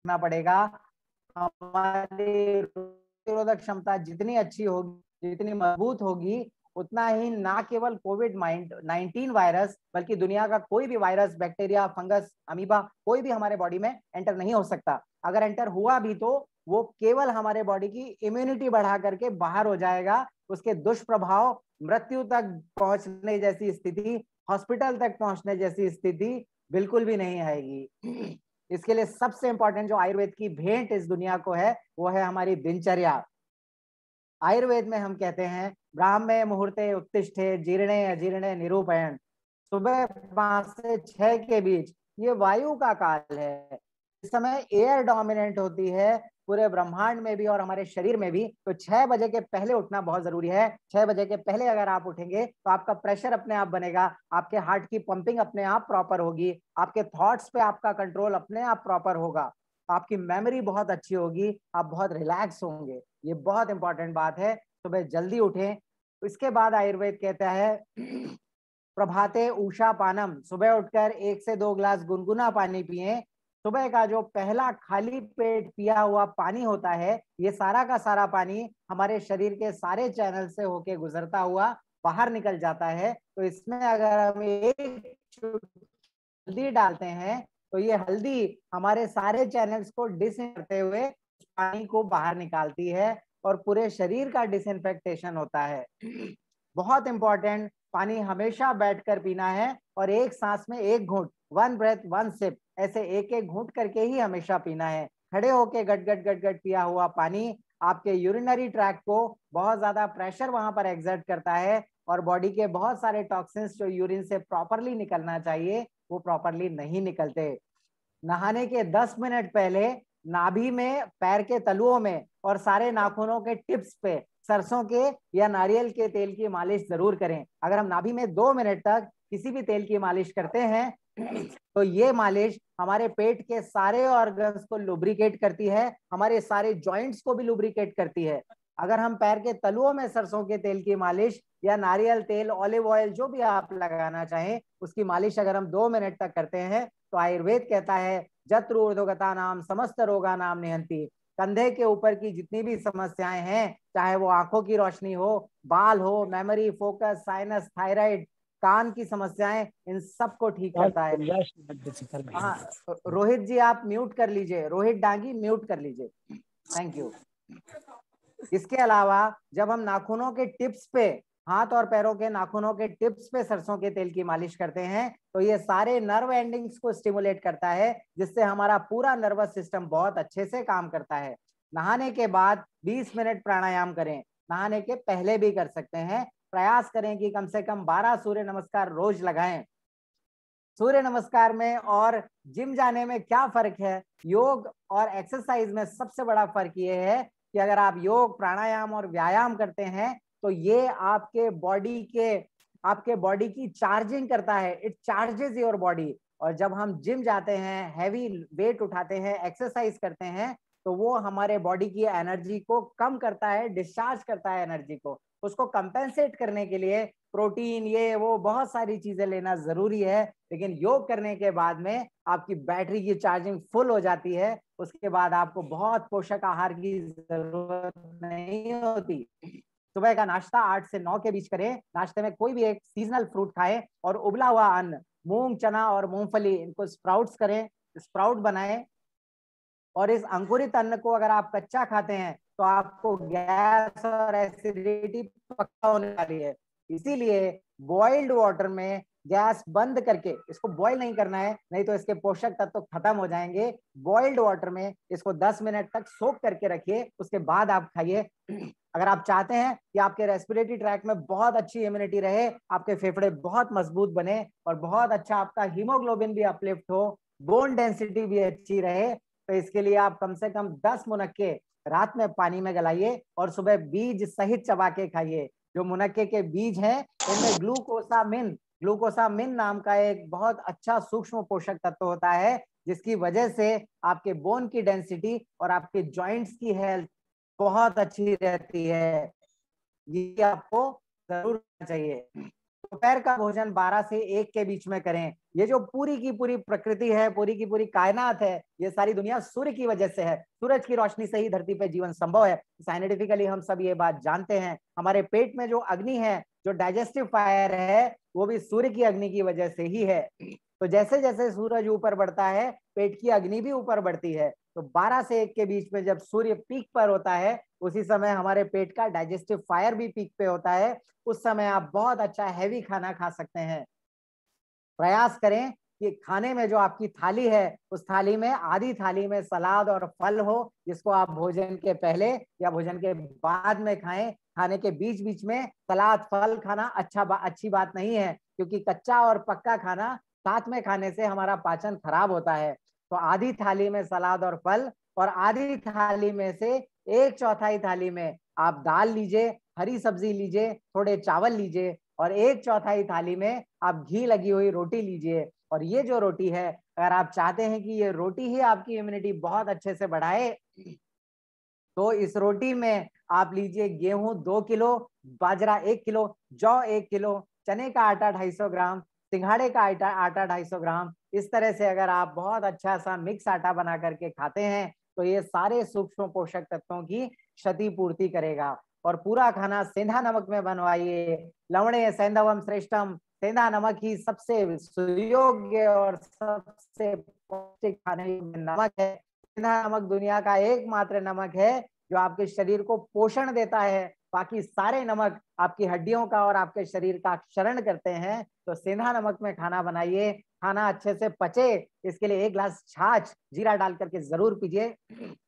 रखना पड़ेगा। हमारी प्रतिरोधक क्षमता जितनी अच्छी होगी, जितनी मजबूत होगी, उतना ही ना केवल कोविड-19 वायरस बल्कि दुनिया का कोई भी वायरस, बैक्टीरिया, फंगस, अमीबा कोई भी हमारे बॉडी में एंटर नहीं हो सकता। अगर एंटर हुआ भी तो वो केवल हमारे बॉडी की इम्यूनिटी बढ़ा करके बाहर हो जाएगा। उसके दुष्प्रभाव मृत्यु तक पहुंचने जैसी स्थिति, हॉस्पिटल तक पहुंचने जैसी स्थिति बिल्कुल भी नहीं आएगी। इसके लिए सबसे इंपॉर्टेंट जो आयुर्वेद की भेंट इस दुनिया को है, वो है हमारी दिनचर्या। आयुर्वेद में हम कहते हैं ब्राह्मे मुहूर्ते उत्तिष्ठे जीर्णे अजीर्णे निरूपयन्। सुबह 5 से 6 के बीच ये वायु का काल है। इस समय एयर डोमिनेंट होती है पूरे ब्रह्मांड में भी और हमारे शरीर में भी। तो 6 बजे के पहले उठना बहुत जरूरी है। 6 बजे के पहले अगर आप उठेंगे तो आपका प्रेशर अपने आप बनेगा, आपके हार्ट की पंपिंग अपने आप प्रॉपर होगी, आपके थॉट्स पे आपका कंट्रोल अपने आप प्रॉपर होगा, आपकी मेमोरी बहुत अच्छी होगी, आप बहुत रिलैक्स होंगे। ये बहुत इंपॉर्टेंट बात है, सुबह जल्दी उठें। इसके बाद आयुर्वेद कहता है प्रभाते उषा पानम, सुबह उठकर 1 से 2 ग्लास गुनगुना पानी पिएं। सुबह का जो पहला खाली पेट पिया हुआ पानी होता है, ये सारा का सारा पानी हमारे शरीर के सारे चैनल से होके गुजरता हुआ बाहर निकल जाता है। तो इसमें अगर हम एक हल्दी डालते हैं तो ये हल्दी हमारे सारे चैनल्स को डिसइंफेक्ट करते हुए पानी को बाहर निकालती है और पूरे शरीर का डिसइंफेक्टेशन होता है। बहुत इंपॉर्टेंट, पानी हमेशा बैठकर पीना है और एक सांस में एक घूंट, वन ब्रेथ वन सिप, ऐसे एक एक घूंट करके ही हमेशा पीना है। खड़े होके गट गट गट गट पिया हुआ पानी आपके यूरिनरी ट्रैक को बहुत ज्यादा प्रेशर वहां पर एग्जर्ट करता है और बॉडी के बहुत सारे टॉक्सिन्स जो यूरिन से प्रॉपरली निकलना चाहिए वो प्रॉपरली नहीं निकलते। नहाने के 10 मिनट पहले नाभि में, पैर के तलुओं में और सारे नाखूनों के टिप्स पे सरसों के या नारियल के तेल की मालिश जरूर करें। अगर हम नाभि में 2 मिनट तक किसी भी तेल की मालिश करते हैं तो ये मालिश हमारे पेट के सारे ऑर्गन्स को लुब्रिकेट करती है, हमारे सारे जॉइंट्स को भी लुब्रिकेट करती है। अगर हम पैर के तलुओं में सरसों के तेल की मालिश या नारियल तेल, ऑलिव ऑयल, जो भी आप लगाना चाहें, उसकी मालिश अगर हम 2 मिनट तक करते हैं तो आयुर्वेद कहता है जत्र ऊर्ध्वगता नाम समस्त रोगा नाम निहंती। कंधे के ऊपर की जितनी भी समस्याएं हैं, चाहे वो आंखों की रोशनी हो, बाल हो, मेमोरी, फोकस, साइनस, थायराइड, कान की समस्याएं, इन सबको ठीक करता है। हाँ, रोहित जी आप म्यूट कर लीजिए, रोहित डांगी म्यूट कर लीजिए, थैंक यू। इसके अलावा जब हम नाखूनों के टिप्स पे, हाथ और पैरों के नाखूनों के टिप्स पे सरसों के तेल की मालिश करते हैं तो ये सारे नर्व एंडिंग्स को स्टिमुलेट करता है, जिससे हमारा पूरा नर्वस सिस्टम बहुत अच्छे से काम करता है। नहाने के बाद 20 मिनट प्राणायाम करें, नहाने के पहले भी कर सकते हैं। प्रयास करें कि कम से कम 12 सूर्य नमस्कार रोज लगाएं। सूर्य नमस्कार में और जिम जाने में क्या फर्क है? योग और एक्सरसाइज में सबसे बड़ा फर्क ये है कि अगर आप योग, प्राणायाम और व्यायाम करते हैं तो ये आपके बॉडी की चार्जिंग करता है, इट चार्जेस योर बॉडी। और जब हम जिम जाते हैं, हैवी वेट उठाते हैं, एक्सरसाइज करते हैं, तो वो हमारे बॉडी की एनर्जी को कम करता है, डिस्चार्ज करता है एनर्जी को। उसको कंपेंसेट करने के लिए प्रोटीन, ये वो बहुत सारी चीजें लेना जरूरी है, लेकिन योग करने के बाद में आपकी बैटरी की चार्जिंग फुल हो जाती है। उसके बाद आपको बहुत पोषक आहार की जरूरत नहीं होती। सुबह का नाश्ता 8 से 9 के बीच करें। नाश्ते में कोई भी एक सीजनल फ्रूट खाएं और उबला हुआ अन्न, मूंग, चना और मूंगफली, इनको स्प्राउट्स करें, स्प्राउट बनाएं। और इस अंकुरित अन्न को अगर आप कच्चा खाते हैं तो आपको गैस और एसिडिटी पक्का होने वाली है। इसीलिए बॉइल्ड वाटर में गैस बंद करके, इसको बॉईल नहीं करना है, नहीं तो इसके पोषक तत्व खत्म हो जाएंगे। बॉइल्ड वाटर में इसको 10 मिनट तक सोक करके रखिए, उसके बाद आप खाइए। अगर आप चाहते हैं कि आपके रेस्पिरेटरी ट्रैक में बहुत अच्छी इम्यूनिटी रहे, आपके फेफड़े बहुत मजबूत बने और बहुत अच्छा आपका हीमोग्लोबिन भी अपलिफ्ट हो, बोन डेंसिटी भी अच्छी रहे, तो इसके लिए आप कम से कम 10 मुनक्के रात में पानी में गलाइए और सुबह बीज सहित चबा के खाइए। जो मुनक्के के बीज हैं इनमें ग्लूकोसामिन नाम का एक बहुत अच्छा सूक्ष्म पोषक तत्व होता है, जिसकी वजह से आपके बोन की डेंसिटी और आपके जॉइंट्स की हेल्थ बहुत अच्छी रहती है। ये आपको जरूर करना चाहिए। दोपहर का भोजन 12 से 1 के बीच में करें। ये जो पूरी की पूरी प्रकृति है, पूरी की पूरी कायनात है, ये सारी दुनिया सूर्य की वजह से है। सूरज की रोशनी से ही धरती पे जीवन संभव है। साइंटिफिकली हम सब ये बात जानते हैं। हमारे पेट में जो अग्नि है, जो डाइजेस्टिव फायर है, वो भी सूर्य की अग्नि की वजह से ही है। तो जैसे जैसे सूरज ऊपर बढ़ता है, पेट की अग्नि भी ऊपर बढ़ती है। तो 12 से 1 के बीच में जब सूर्य पीक पर होता है, उसी समय हमारे पेट का डाइजेस्टिव फायर भी पीक पे होता है। उस समय आप बहुत अच्छा हैवी खाना खा सकते हैं। प्रयास करें कि खाने में जो आपकी थाली है, उस थाली में आधी थाली में सलाद और फल हो, जिसको आप भोजन के पहले या भोजन के बाद में खाएं। खाने के बीच बीच में सलाद फल खाना अच्छी बात नहीं है, क्योंकि कच्चा और पक्का खाना साथ में खाने से हमारा पाचन खराब होता है। तो आधी थाली में सलाद और फल, और आधी थाली में से 1/4 थाली में आप दाल लीजिए, हरी सब्जी लीजिए, थोड़े चावल लीजिए, और 1/4 थाली में आप घी लगी हुई रोटी लीजिए। और ये जो रोटी है, अगर आप चाहते हैं कि ये रोटी ही आपकी इम्यूनिटी बहुत अच्छे से बढ़ाए, तो इस रोटी में आप लीजिए गेहूं 2 किलो, बाजरा 1 किलो, जौ 1 किलो, चने का आटा 250 ग्राम, सिंघाड़े का आटा 250 ग्राम। इस तरह से अगर आप बहुत अच्छा सा मिक्स आटा बना करके खाते हैं, तो ये सारे सूक्ष्म पोषक तत्वों की क्षति पूर्ति करेगा। और पूरा खाना सेंधा नमक में बनवाइए। लवणे सैंधवम श्रेष्ठम, सेंधा नमक ही सबसे सुयोग्य और सबसे पौष्टिक खाने में नमक है। सेंधा नमक दुनिया का एकमात्र नमक है जो आपके शरीर को पोषण देता है। बाकी सारे नमक आपकी हड्डियों का और आपके शरीर का क्षरण करते हैं। तो सेंधा नमक में खाना बनाइए, खाना अच्छे से पचे। इसके लिए 1 गिलास छाछ जीरा डाल करके जरूर पीजिए,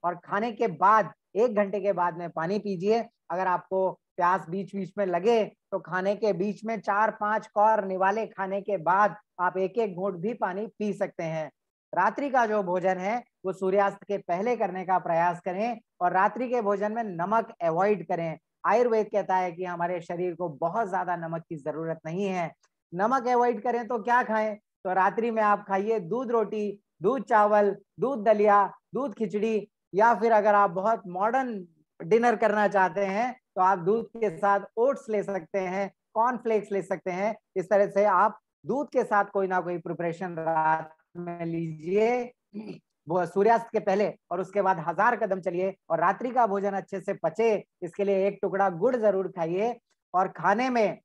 और खाने के बाद 1 घंटे के बाद में पानी पीजिए। अगर आपको प्यास बीच बीच में लगे, तो खाने के बीच में 4-5 कौर निवाले खाने के बाद आप 1-1 घूंट भी पानी पी सकते हैं। रात्रि का जो भोजन है, वो सूर्यास्त के पहले करने का प्रयास करें, और रात्रि के भोजन में नमक अवॉइड करें। आयुर्वेद कहता है कि हमारे शरीर को बहुत ज्यादा नमक की जरूरत नहीं है। नमक अवॉइड करें तो क्या खाएं? तो रात्रि में आप खाइए दूध रोटी, दूध चावल, दूध दलिया, दूध खिचड़ी, या फिर अगर आप बहुत मॉडर्न डिनर करना चाहते हैं, तो आप दूध के साथ ओट्स ले सकते हैं, कॉर्नफ्लेक्स ले सकते हैं। इस तरह से आप दूध के साथ कोई ना कोई प्रिपरेशन रात में लीजिए, वो सूर्यास्त के पहले, और उसके बाद 1000 कदम चलिए, और रात्रि का भोजन अच्छे से पचे। इसके लिए 1 टुकड़ा गुड़ जरूर खाइए। और खाने में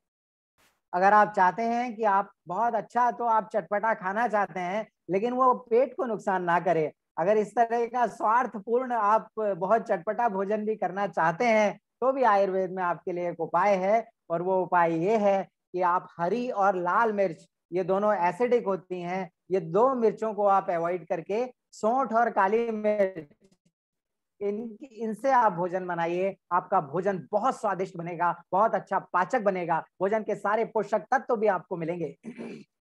अगर आप चाहते हैं कि आप बहुत अच्छा, तो आप चटपटा खाना चाहते हैं, लेकिन वो पेट को नुकसान ना करे। अगर इस तरह का स्वार्थपूर्ण आप बहुत चटपटा भोजन भी करना चाहते हैं, तो भी आयुर्वेद में आपके लिए एक उपाय है। और वो उपाय ये है कि आप हरी और लाल मिर्च, ये दोनों एसिडिक होती हैं, ये 2 मिर्चों को आप अवॉइड करके सौंठ और काली मिर्च, इनसे आप भोजन बनाइए। आपका भोजन बहुत स्वादिष्ट बनेगा, बहुत अच्छा पाचक बनेगा, भोजन के सारे पोषक तत्व भी आपको मिलेंगे।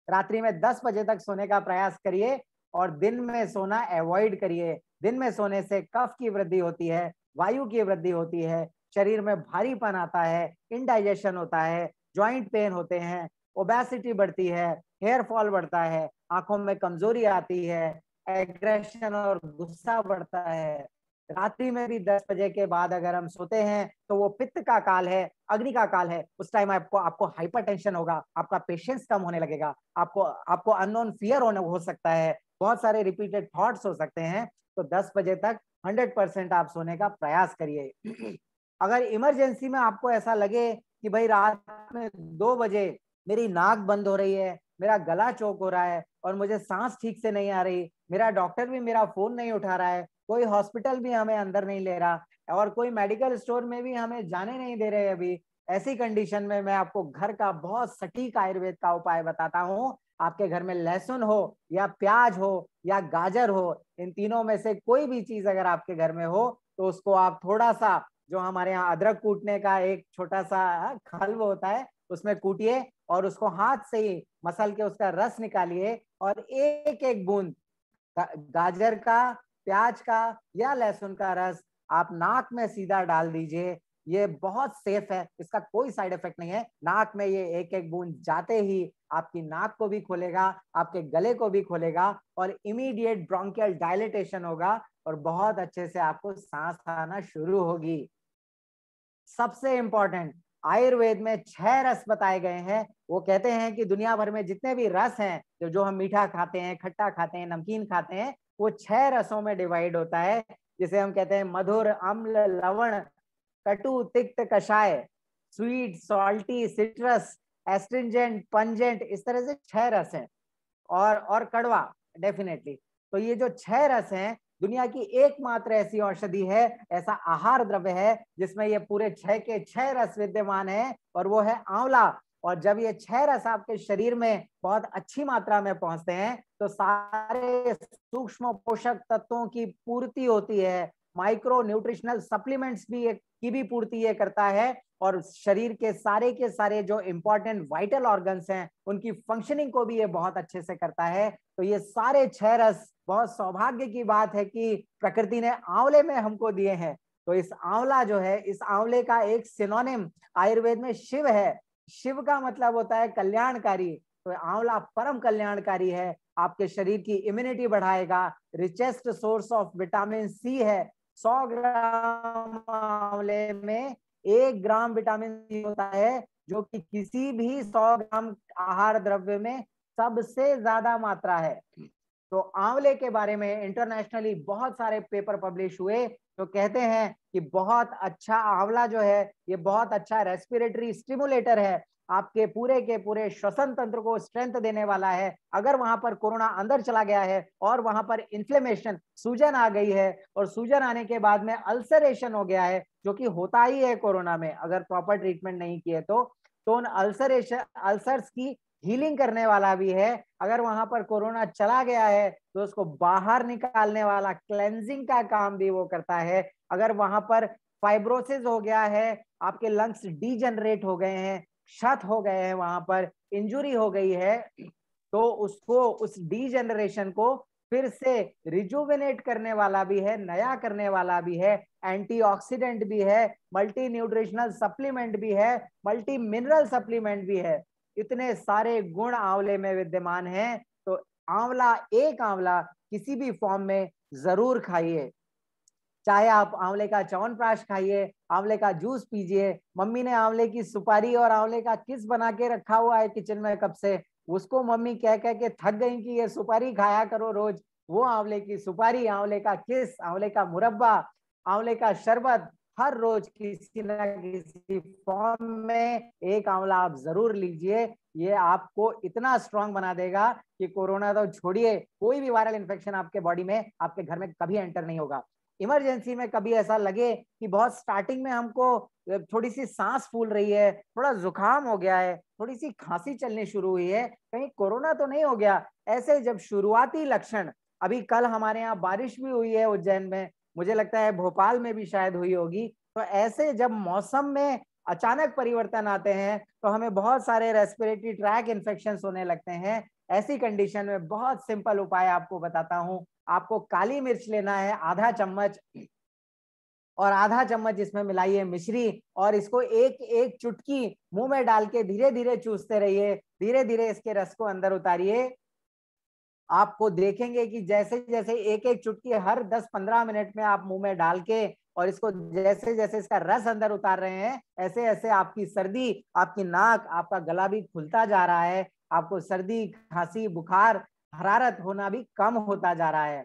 रात्रि में 10 बजे तक सोने का प्रयास करिए, और दिन में सोना अवॉइड करिए। दिन में सोने से कफ की वृद्धि होती है, वायु की वृद्धि होती है, शरीर में भारीपन आता है, इनडाइजेशन होता है, ज्वाइंट पेन होते हैं, ओबेसिटी बढ़ती है, हेयर फॉल बढ़ता है, आंखों में कमजोरी आती है, एग्रेशन और गुस्सा बढ़ता है। रात्रि में भी 10 बजे के बाद अगर हम सोते हैं, तो वो पित्त का काल है, अग्नि का काल है। उस टाइम आपको हाइपरटेंशन होगा, आपका पेशेंस कम होने लगेगा, आपको अननोन फियर हो सकता है, बहुत सारे रिपीटेड थॉट्स हो सकते हैं। तो 10 बजे तक 100% आप सोने का प्रयास करिए। अगर इमरजेंसी में आपको ऐसा लगे कि भाई रात में 2 बजे मेरी नाक बंद हो रही है, मेरा गला चोक हो रहा है, और मुझे सांस ठीक से नहीं आ रही, मेरा डॉक्टर भी मेरा फोन नहीं उठा रहा है, कोई हॉस्पिटल भी हमें अंदर नहीं ले रहा, और कोई मेडिकल स्टोर में भी हमें जाने नहीं दे रहे अभी, ऐसी कंडीशन में मैं आपको घर का बहुत सटीक आयुर्वेद का उपाय बताता हूँ। आपके घर में लहसुन हो, या प्याज हो, या गाजर हो, इन तीनों में से कोई भी चीज अगर आपके घर में हो, तो उसको आप थोड़ा सा, जो हमारे यहाँ अदरक कूटने का एक छोटा सा खल्व होता है, उसमें कूटिए, और उसको हाथ से ही मसल के उसका रस निकालिए, और एक एक बूंद गाजर का, प्याज का, या लहसुन का रस आप नाक में सीधा डाल दीजिए। ये बहुत सेफ है, इसका कोई साइड इफेक्ट नहीं है। नाक में ये एक एक बूंद जाते ही आपकी नाक को भी खोलेगा, आपके गले को भी खोलेगा, और इमीडिएट ब्रोंकियल डायलिटेशन होगा, और बहुत अच्छे से आपको सांस आना शुरू होगी। सबसे इंपॉर्टेंट, आयुर्वेद में 6 रस बताए गए हैं। वो कहते हैं कि दुनिया भर में जितने भी रस हैं, जो हम मीठा खाते हैं, खट्टा खाते हैं, नमकीन खाते हैं, वो 6 रसों में डिवाइड होता है, जिसे हम कहते हैं मधुर, अम्ल, लवण, कटु, तिक्त, कषाय, sweet, salty, citrus, astringent, pungent, इस तरह से 6 रस हैं। और कड़वा डेफिनेटली। तो ये जो 6 रस हैं, दुनिया की एकमात्र ऐसी औषधि है, ऐसा आहार द्रव्य है जिसमें ये पूरे 6 के 6 रस विद्यमान है, और वो है आंवला। और जब ये 6 रस आपके शरीर में बहुत अच्छी मात्रा में पहुंचते हैं, तो सारे सूक्ष्म पोषक तत्वों की पूर्ति होती है, माइक्रो न्यूट्रिशनल सप्लीमेंट्स की भी पूर्ति ये करता है, और शरीर के सारे जो इंपॉर्टेंट वाइटल ऑर्गन्स हैं, उनकी फंक्शनिंग को भी ये बहुत अच्छे से करता है। तो ये सारे 6 रस, बहुत सौभाग्य की बात है कि प्रकृति ने आंवले में हमको दिए हैं। तो इस आंवला जो है, इस आंवले का एक सिनोनिम आयुर्वेद में शिव है। शिव का मतलब होता है कल्याणकारी। तो आंवला परम कल्याणकारी है, आपके शरीर की इम्यूनिटी बढ़ाएगा, richest source of vitamin C है। 100 ग्राम आंवले में 1 ग्राम विटामिन सी होता है, जो कि किसी भी 100 ग्राम आहार द्रव्य में सबसे ज्यादा मात्रा है। तो आंवले के बारे में इंटरनेशनली बहुत सारे पेपर पब्लिश हुए, तो कहते हैं कि बहुत अच्छा आंवला जो है, ये बहुत अच्छा रेस्पिरेटरी स्टिमुलेटर है, आपके पूरे के पूरे श्वसन तंत्र को स्ट्रेंथ देने वाला है। अगर वहां पर कोरोना अंदर चला गया है और वहां पर इन्फ्लेमेशन, सूजन आ गई है, और सूजन आने के बाद में अल्सरेशन हो गया है, जो कि होता ही है कोरोना में अगर प्रॉपर ट्रीटमेंट नहीं किए तो उन अल्सर्स की हीलिंग करने वाला भी है। अगर वहां पर कोरोना चला गया है तो उसको बाहर निकालने वाला क्लेंजिंग का काम भी वो करता है। अगर वहां पर फाइब्रोसिस हो गया है, आपके लंग्स डीजनरेट हो गए हैं, क्षत हो गए हैं, वहां पर इंजुरी हो गई है, तो उसको, उस डीजनरेशन को फिर से रिजुविनेट करने वाला भी है, नया करने वाला भी है, एंटीऑक्सीडेंट भी है, मल्टी न्यूट्रिशनल सप्लीमेंट भी है, मल्टी मिनरल सप्लीमेंट भी है। इतने सारे गुण आंवले में विद्यमान हैं। तो आंवला, एक आंवला किसी भी फॉर्म में जरूर खाइए। चाहे आप आंवले का च्यवनप्राश खाइए, आंवले का जूस पीजिए। मम्मी ने आंवले की सुपारी और आंवले का किस बना के रखा हुआ है किचन में कब से, उसको मम्मी कह कह के थक गई कि ये सुपारी खाया करो रोज। वो आंवले की सुपारी, आंवले का किस, आंवले का मुरब्बा, आंवले का शरबत, हर रोज किसी ना किसी फॉर्म में एक आंवला आप जरूर लीजिए। ये आपको इतना स्ट्रांग बना देगा कि कोरोना तो छोड़िए, कोई भी वायरल इन्फेक्शन आपके बॉडी में, आपके घर में कभी एंटर नहीं होगा। इमरजेंसी में कभी ऐसा लगे कि बहुत स्टार्टिंग में हमको थोड़ी सी सांस फूल रही है, थोड़ा जुकाम हो गया है, थोड़ी सी खांसी चलनी शुरू हुई है, कहीं कोरोना तो नहीं हो गया, ऐसे जब शुरुआती लक्षण, अभी कल हमारे यहाँ बारिश भी हुई है उज्जैन में, मुझे लगता है भोपाल में भी शायद हुई होगी। तो ऐसे जब मौसम में अचानक परिवर्तन आते हैं, तो हमें बहुत सारे रेस्पिरेटरी ट्रैक इन्फेक्शन होने लगते हैं। ऐसी कंडीशन में बहुत सिंपल उपाय आपको बताता हूं। आपको काली मिर्च लेना है आधा चम्मच, और आधा चम्मच इसमें मिलाइए मिश्री, और इसको एक एक चुटकी मुंह में डाल के धीरे धीरे चूसते रहिए, धीरे धीरे इसके रस को अंदर उतारिए। आपको देखेंगे कि जैसे जैसे एक एक चुटकी हर 10-15 मिनट में आप मुंह में डाल के, और इसको जैसे जैसे इसका रस अंदर उतार रहे हैं, ऐसे ऐसे आपकी सर्दी, आपकी नाक, आपका गला भी खुलता जा रहा है, आपको सर्दी, खांसी, बुखार, हरारत होना भी कम होता जा रहा है।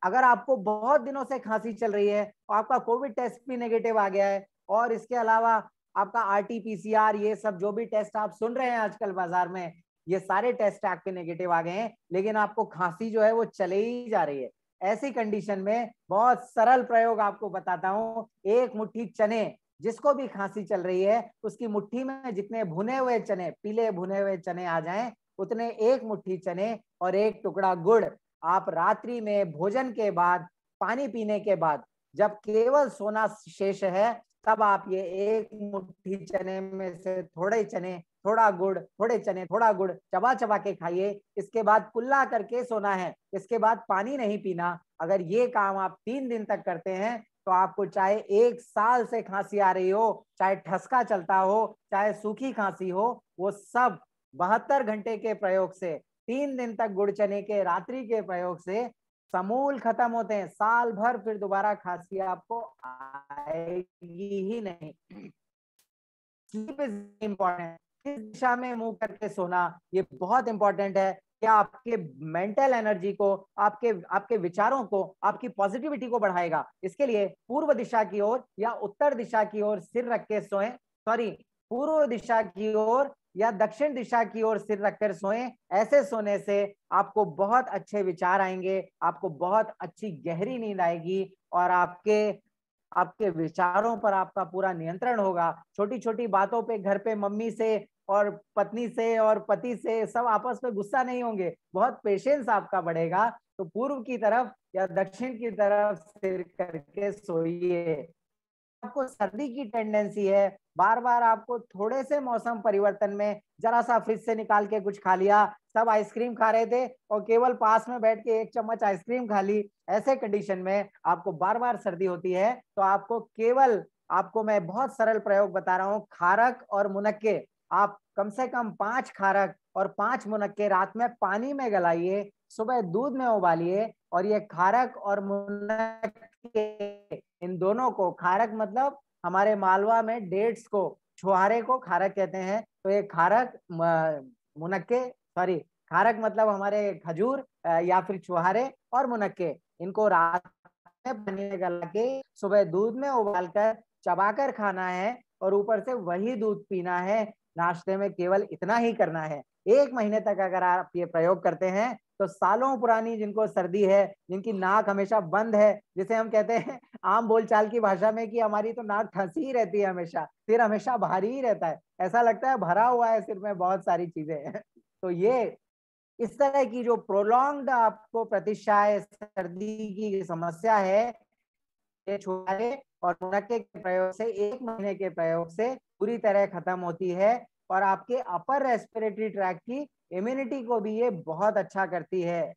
अगर आपको बहुत दिनों से खांसी चल रही है, और आपका कोविड टेस्ट भी नेगेटिव आ गया है, और इसके अलावा आपका आरटी-पीसीआर, ये सब जो भी टेस्ट आप सुन रहे हैं आजकल बाजार में, ये सारे टेस्ट आपके नेगेटिव आ गए हैं, लेकिन आपको खांसी जो है वो चले ही जा रही है, ऐसी कंडीशन में बहुत सरल प्रयोग आपको बताता हूं। एक मुट्ठी चने, जिसको भी खांसी चल रही है, उसकी मुट्ठी में जितने भुने हुए चने, पीले भुने हुए चने आ जाएं, उतने एक मुट्ठी चने और एक टुकड़ा गुड़, आप रात्रि में भोजन के बाद, पानी पीने के बाद, जब केवल सोना शेष है, तब आप ये एक मुट्ठी चने में से थोड़े चने, थोड़ा गुड़, थोड़े चने, थोड़ा गुड़ चबा चबा के खाइए। इसके बाद कुल्ला करके सोना है, इसके बाद पानी नहीं पीना। अगर ये काम आप 3 दिन तक करते हैं, तो आपको चाहे 1 साल से खांसी आ रही हो, चाहे ठसका चलता हो, चाहे सूखी खांसी हो, वो सब 72 घंटे के प्रयोग से, 3 दिन तक गुड़ चने के रात्रि के प्रयोग से समूल खत्म होते हैं। साल भर फिर दोबारा खांसी आपको आएगी ही नहीं। स्लीप इज इम्पोर्टेंट, किस दिशा में मुंह करके सोना ये बहुत इंपॉर्टेंट है। क्या आपके मेंटल एनर्जी को, आपके आपके विचारों को, आपकी पॉजिटिविटी को बढ़ाएगा। इसके लिए पूर्व दिशा की ओर या उत्तर दिशा की ओर सिर रख के सोएं, सॉरी, पूर्व दिशा की ओर या दक्षिण दिशा की ओर सिर रखकर सोएं। ऐसे सोने से आपको बहुत अच्छे विचार आएंगे, आपको बहुत अच्छी गहरी नींद आएगी और आपके आपके विचारों पर आपका पूरा नियंत्रण होगा। छोटी छोटी बातों पे घर पे मम्मी से और पत्नी से और पति से सब आपस में गुस्सा नहीं होंगे, बहुत पेशेंस आपका बढ़ेगा। तो पूर्व की तरफ या दक्षिण की तरफ सिर करके सोइए। आपको सर्दी की टेंडेंसी है, बार बार आपको थोड़े से मौसम परिवर्तन में जरा सा फ्रिज से निकाल के कुछ खा लिया, सब आइसक्रीम खा रहे थे और केवल पास में बैठ के एक चम्मच आइसक्रीम खा ली, ऐसे कंडीशन में आपको बार बार सर्दी होती है। तो आपको केवल, आपको मैं बहुत सरल प्रयोग बता रहा हूँ, खारक और मुनक्के, आप कम से कम 5 खारक और 5 मुनक्के रात में पानी में गलाइए, सुबह दूध में उबालिए और ये खारक और मुनक्के, इन दोनों को, खारक मतलब हमारे मालवा में डेट्स को, छुहारे को खारक कहते हैं। तो ये खारक, मुनक्के, सॉरी, खारक मतलब हमारे खजूर या फिर छुहारे, और मुनक्के, इनको रात में पानी में गला के सुबह दूध में उबालकर चबाकर खाना है और ऊपर से वही दूध पीना है। नाश्ते में केवल इतना ही करना है। 1 महीने तक अगर आप ये प्रयोग करते हैं तो सालों पुरानी जिनको सर्दी है, जिनकी नाक हमेशा बंद है, जिसे हम कहते हैं आम बोलचाल की भाषा में कि हमारी तो नाक फंसी ही रहती है हमेशा, सिर हमेशा भारी ही रहता है, ऐसा लगता है भरा हुआ है सिर में बहुत सारी चीजें तो ये इस तरह की जो प्रोलॉन्ग्ड आपको प्रतिशाय सर्दी की समस्या है, ये छुहारे और मुनक्के के प्रयोग से, 1 महीने के प्रयोग से पूरी तरह खत्म होती है। और आपके अपर रेस्पिरेटरी ट्रैक्ट की इम्यूनिटी को भी ये बहुत अच्छा करती है।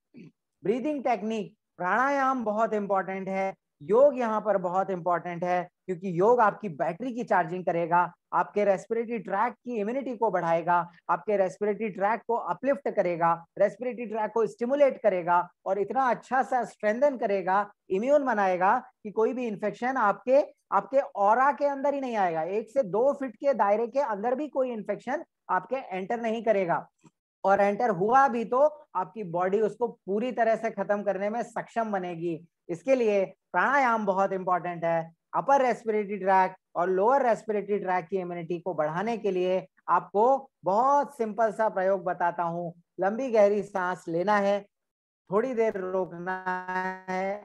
ब्रीदिंग टेक्निक, प्राणायाम बहुत इंपॉर्टेंट है, योग यहाँ पर बहुत इंपॉर्टेंट है, क्योंकि योग आपकी बैटरी की चार्जिंग करेगा, आपके रेस्पिरेटरी ट्रैक्ट की इम्यूनिटी को बढ़ाएगा, आपके रेस्पिरेटरी ट्रैक्ट को अपलिफ्ट करेगा, रेस्पिरेटरी ट्रैक्ट को स्टिमुलेट करेगा और इतना अच्छा सा स्ट्रेंथन करेगा, इम्यून बनाएगा कि कोई भी इंफेक्शन आपके आपके ऑरा के अंदर ही नहीं आएगा। 1 से 2 फीट के दायरे के अंदर भी कोई इंफेक्शन आपके एंटर नहीं करेगा, और एंटर हुआ भी तो आपकी बॉडी उसको पूरी तरह से खत्म करने में सक्षम बनेगी। इसके लिए प्राणायाम बहुत इंपॉर्टेंट है। अपर रेस्पिरेटरी ट्रैक और लोअर रेस्पिरेटरी ट्रैक की इम्यूनिटी को बढ़ाने के लिए आपको बहुत सिंपल सा प्रयोग बताता हूं। लंबी गहरी सांस लेना है, थोड़ी देर रोकना है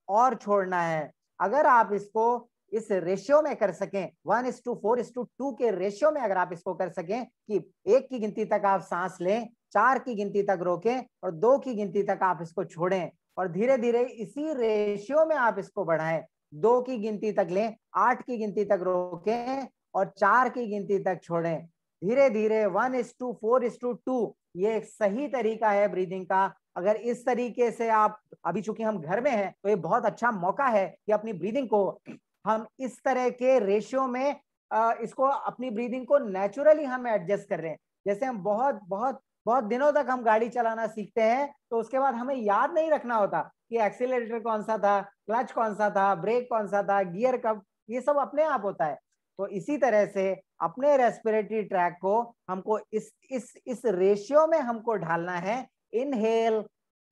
और छोड़ना है। अगर आप इसको इस रेशियो में कर सकें, 1:4:2 के रेशियो में अगर आप इसको कर सकें कि 1 की गिनती तक आप सांस लें, 4 की गिनती तक रोकें और 2 की गिनती तक आप इसको छोड़ें, और धीरे धीरे इसी रेशियो में आप इसको बढ़ाएं, 2 की गिनती तक लें, 8 की गिनती तक रोकें और 4 की गिनती तक छोड़ें। धीरे धीरे 1:4:2 ये एक सही तरीका है ब्रीदिंग का। अगर इस तरीके से आप, अभी चूंकि हम घर में हैं तो ये बहुत अच्छा मौका है कि अपनी ब्रीदिंग को हम इस तरह के रेशियो में, इसको अपनी ब्रीदिंग को नेचुरली हम एडजस्ट कर रहे हैं। जैसे हम बहुत बहुत बहुत दिनों तक हम गाड़ी चलाना सीखते हैं तो उसके बाद हमें याद नहीं रखना होता कि एक्सीलरेटर कौन सा था, क्लच कौन सा था, ब्रेक कौन सा था, गियर कब, ये सब अपने आप होता है। तो इसी तरह से अपने रेस्पिरेटरी ट्रैक को हमको इस रेशियो में हमको ढालना है। इनहेल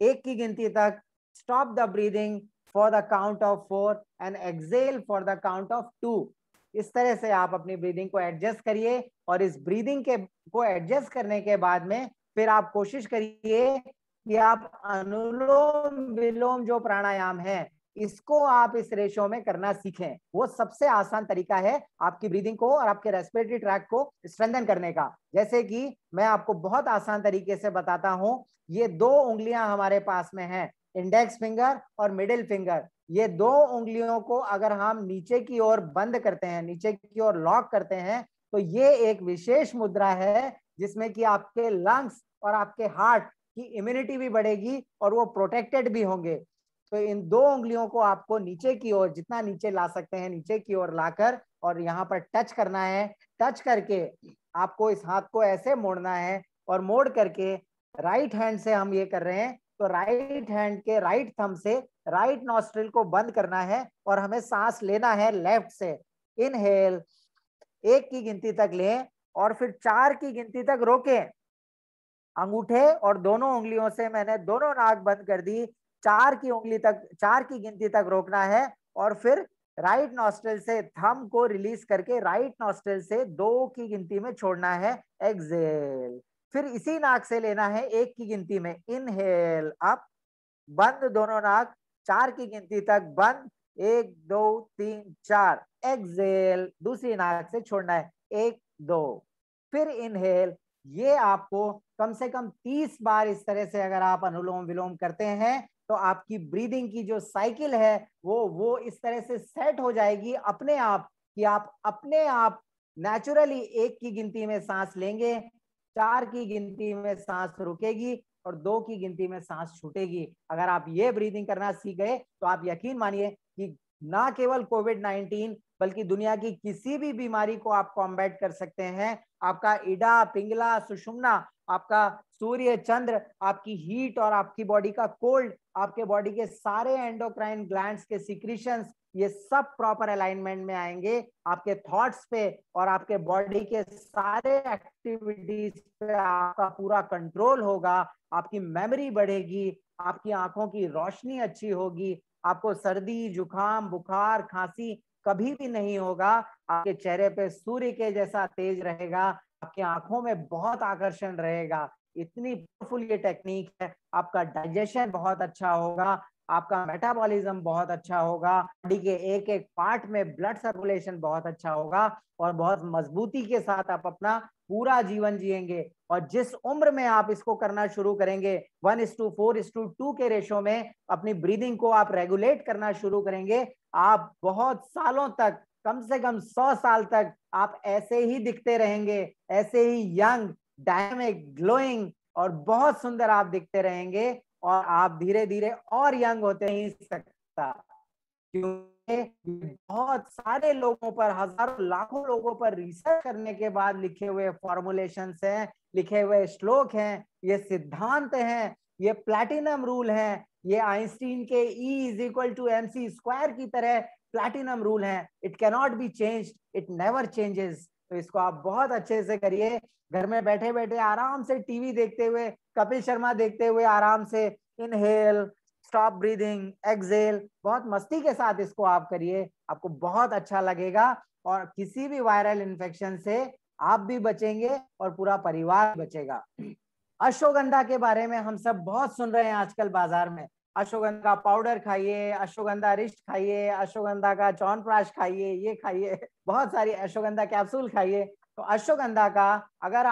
1 की गिनती तक, stop the breathing for the count of 4 and exhale for the count of 2। इस तरह से आप अपनी ब्रीदिंग को एडजस्ट करिए और इस ब्रीदिंग के को एडजस्ट करने के बाद में फिर आप कोशिश करिए कि आप अनुलोम विलोम जो प्राणायाम है इसको आप इस रेशो में करना सीखें। वो सबसे आसान तरीका है आपकी ब्रीदिंग को और आपके रेस्पिरेटरी ट्रैक को स्ट्रेंथन करने का। जैसे कि मैं आपको बहुत आसान तरीके से बताता हूं, ये 2 उंगलियां हमारे पास में हैं, इंडेक्स फिंगर और मिडिल फिंगर। ये 2 उंगलियों को अगर हम नीचे की ओर बंद करते हैं, नीचे की ओर लॉक करते हैं, तो ये एक विशेष मुद्रा है जिसमें कि आपके लंग्स और आपके हार्ट की इम्यूनिटी भी बढ़ेगी और वो प्रोटेक्टेड भी होंगे। तो इन 2 उंगलियों को आपको नीचे की ओर, जितना नीचे ला सकते हैं नीचे की ओर लाकर और यहाँ पर टच करना है। टच करके आपको इस हाथ को ऐसे मोड़ना है और मोड़ करके राइट हैंड से हम ये कर रहे हैं, तो राइट हैंड के राइट थंब से राइट नॉस्ट्रिल को बंद करना है और हमें सांस लेना है लेफ्ट से। इनहेल 1 की गिनती तक लें और फिर 4 की गिनती तक रोकें। अंगूठे और दोनों उंगलियों से मैंने दोनों नाक बंद कर दी। 4 की गिनती तक रोकना है और फिर राइट नॉस्ट्रल से थंब को रिलीज करके राइट नॉस्ट्रल से 2 की गिनती में छोड़ना है, एक्सेल। फिर इसी नाक से लेना है 1 की गिनती में, इनहेल अप, बंद दोनों नाक, 4 की गिनती तक बंद, 1 2 3 4, एक्सेल, दूसरी नाक से छोड़ना है, 1 2, फिर इनहेल। ये आपको कम से कम 30 बार इस तरह से अगर आप अनुलोम विलोम करते हैं तो आपकी ब्रीदिंग की जो साइकिल है वो इस तरह से सेट हो जाएगी अपने आप, कि आप अपने आप नेचुरली 1 की गिनती में सांस लेंगे, 4 की गिनती में सांस रुकेगी और 2 की गिनती में सांस छूटेगी। अगर आप ये ब्रीदिंग करना सीख गए तो आप यकीन मानिए कि ना केवल कोविड-19 बल्कि दुनिया की किसी भी बीमारी को आप कॉम्बैट कर सकते हैं। आपका इडा, पिंगला, सुषुम्ना, आपका सूर्य, चंद्र, आपकी हीट और आपकी बॉडी का कोल्ड, आपके बॉडी के सारे एंडोक्राइन ग्लैंड्स के सीक्रेशंस, ये सब प्रॉपर अलाइनमेंट में आएंगे। आपके थॉट्स पे और आपके बॉडी के सारे एक्टिविटीज पे आपका पूरा कंट्रोल होगा। आपकी मेमोरी बढ़ेगी, आपकी आंखों की रोशनी अच्छी होगी, आपको सर्दी, जुकाम, बुखार, खांसी कभी भी नहीं होगा। आपके चेहरे पे सूर्य के जैसा तेज रहेगा, आपकी आंखों में बहुत आकर्षण रहेगा। इतनी पावरफुल ये टेक्निक है। आपका डाइजेशन बहुत अच्छा होगा, आपका मेटाबॉलिज्म बहुत अच्छा होगा, बॉडी के एक एक पार्ट में ब्लड सर्कुलेशन बहुत अच्छा होगा और बहुत मजबूती के साथ आप अपना पूरा जीवन जिएंगे। और जिस उम्र में आप इसको करना शुरू करेंगे, 1:4:2 के रेशो में अपनी ब्रीदिंग को आप रेगुलेट करना शुरू करेंगे, आप बहुत सालों तक, कम से कम 100 साल तक आप ऐसे ही दिखते रहेंगे, ऐसे ही यंग, डायनामिक, ग्लोइंग और बहुत सुंदर आप दिखते रहेंगे। और आप धीरे धीरे और यंग होते ही सकता, क्योंकि बहुत सारे लोगों पर, हजारों लाखों लोगों पर रिसर्च करने के बाद लिखे हुए फॉर्मुलेशंस हैं, लिखे हुए श्लोक हैं, ये सिद्धांत हैं, ये प्लैटिनम रूल हैं, ये आइंस्टीन के E = mc² की तरह प्लैटिनम रूल हैं। It cannot be changed, it never changes. तो इसको आप बहुत अच्छे से करिए, घर में बैठे बैठे आराम से टीवी देखते हुए, कपिल शर्मा देखते हुए आराम से इनहेल, स्टॉप ब्रीदिंग, एक्सेल, बहुत मस्ती के साथ इसको आप करिए, आपको बहुत अच्छा लगेगा और किसी भी वायरल इन्फेक्शन से आप भी बचेंगे और पूरा परिवार बचेगा। अश्वगंधा के बारे में हम सब बहुत सुन रहे हैं आजकल बाजार में। अश्वगंधा पाउडर खाइए, अश्वगंधा रिष्ट खाइए, अश्वगंधा का च्यवनप्राश खाइए, ये खाइए, बहुत सारी अश्वगंधा कैप्सूल खाइए। तो अश्वगंधा का अगर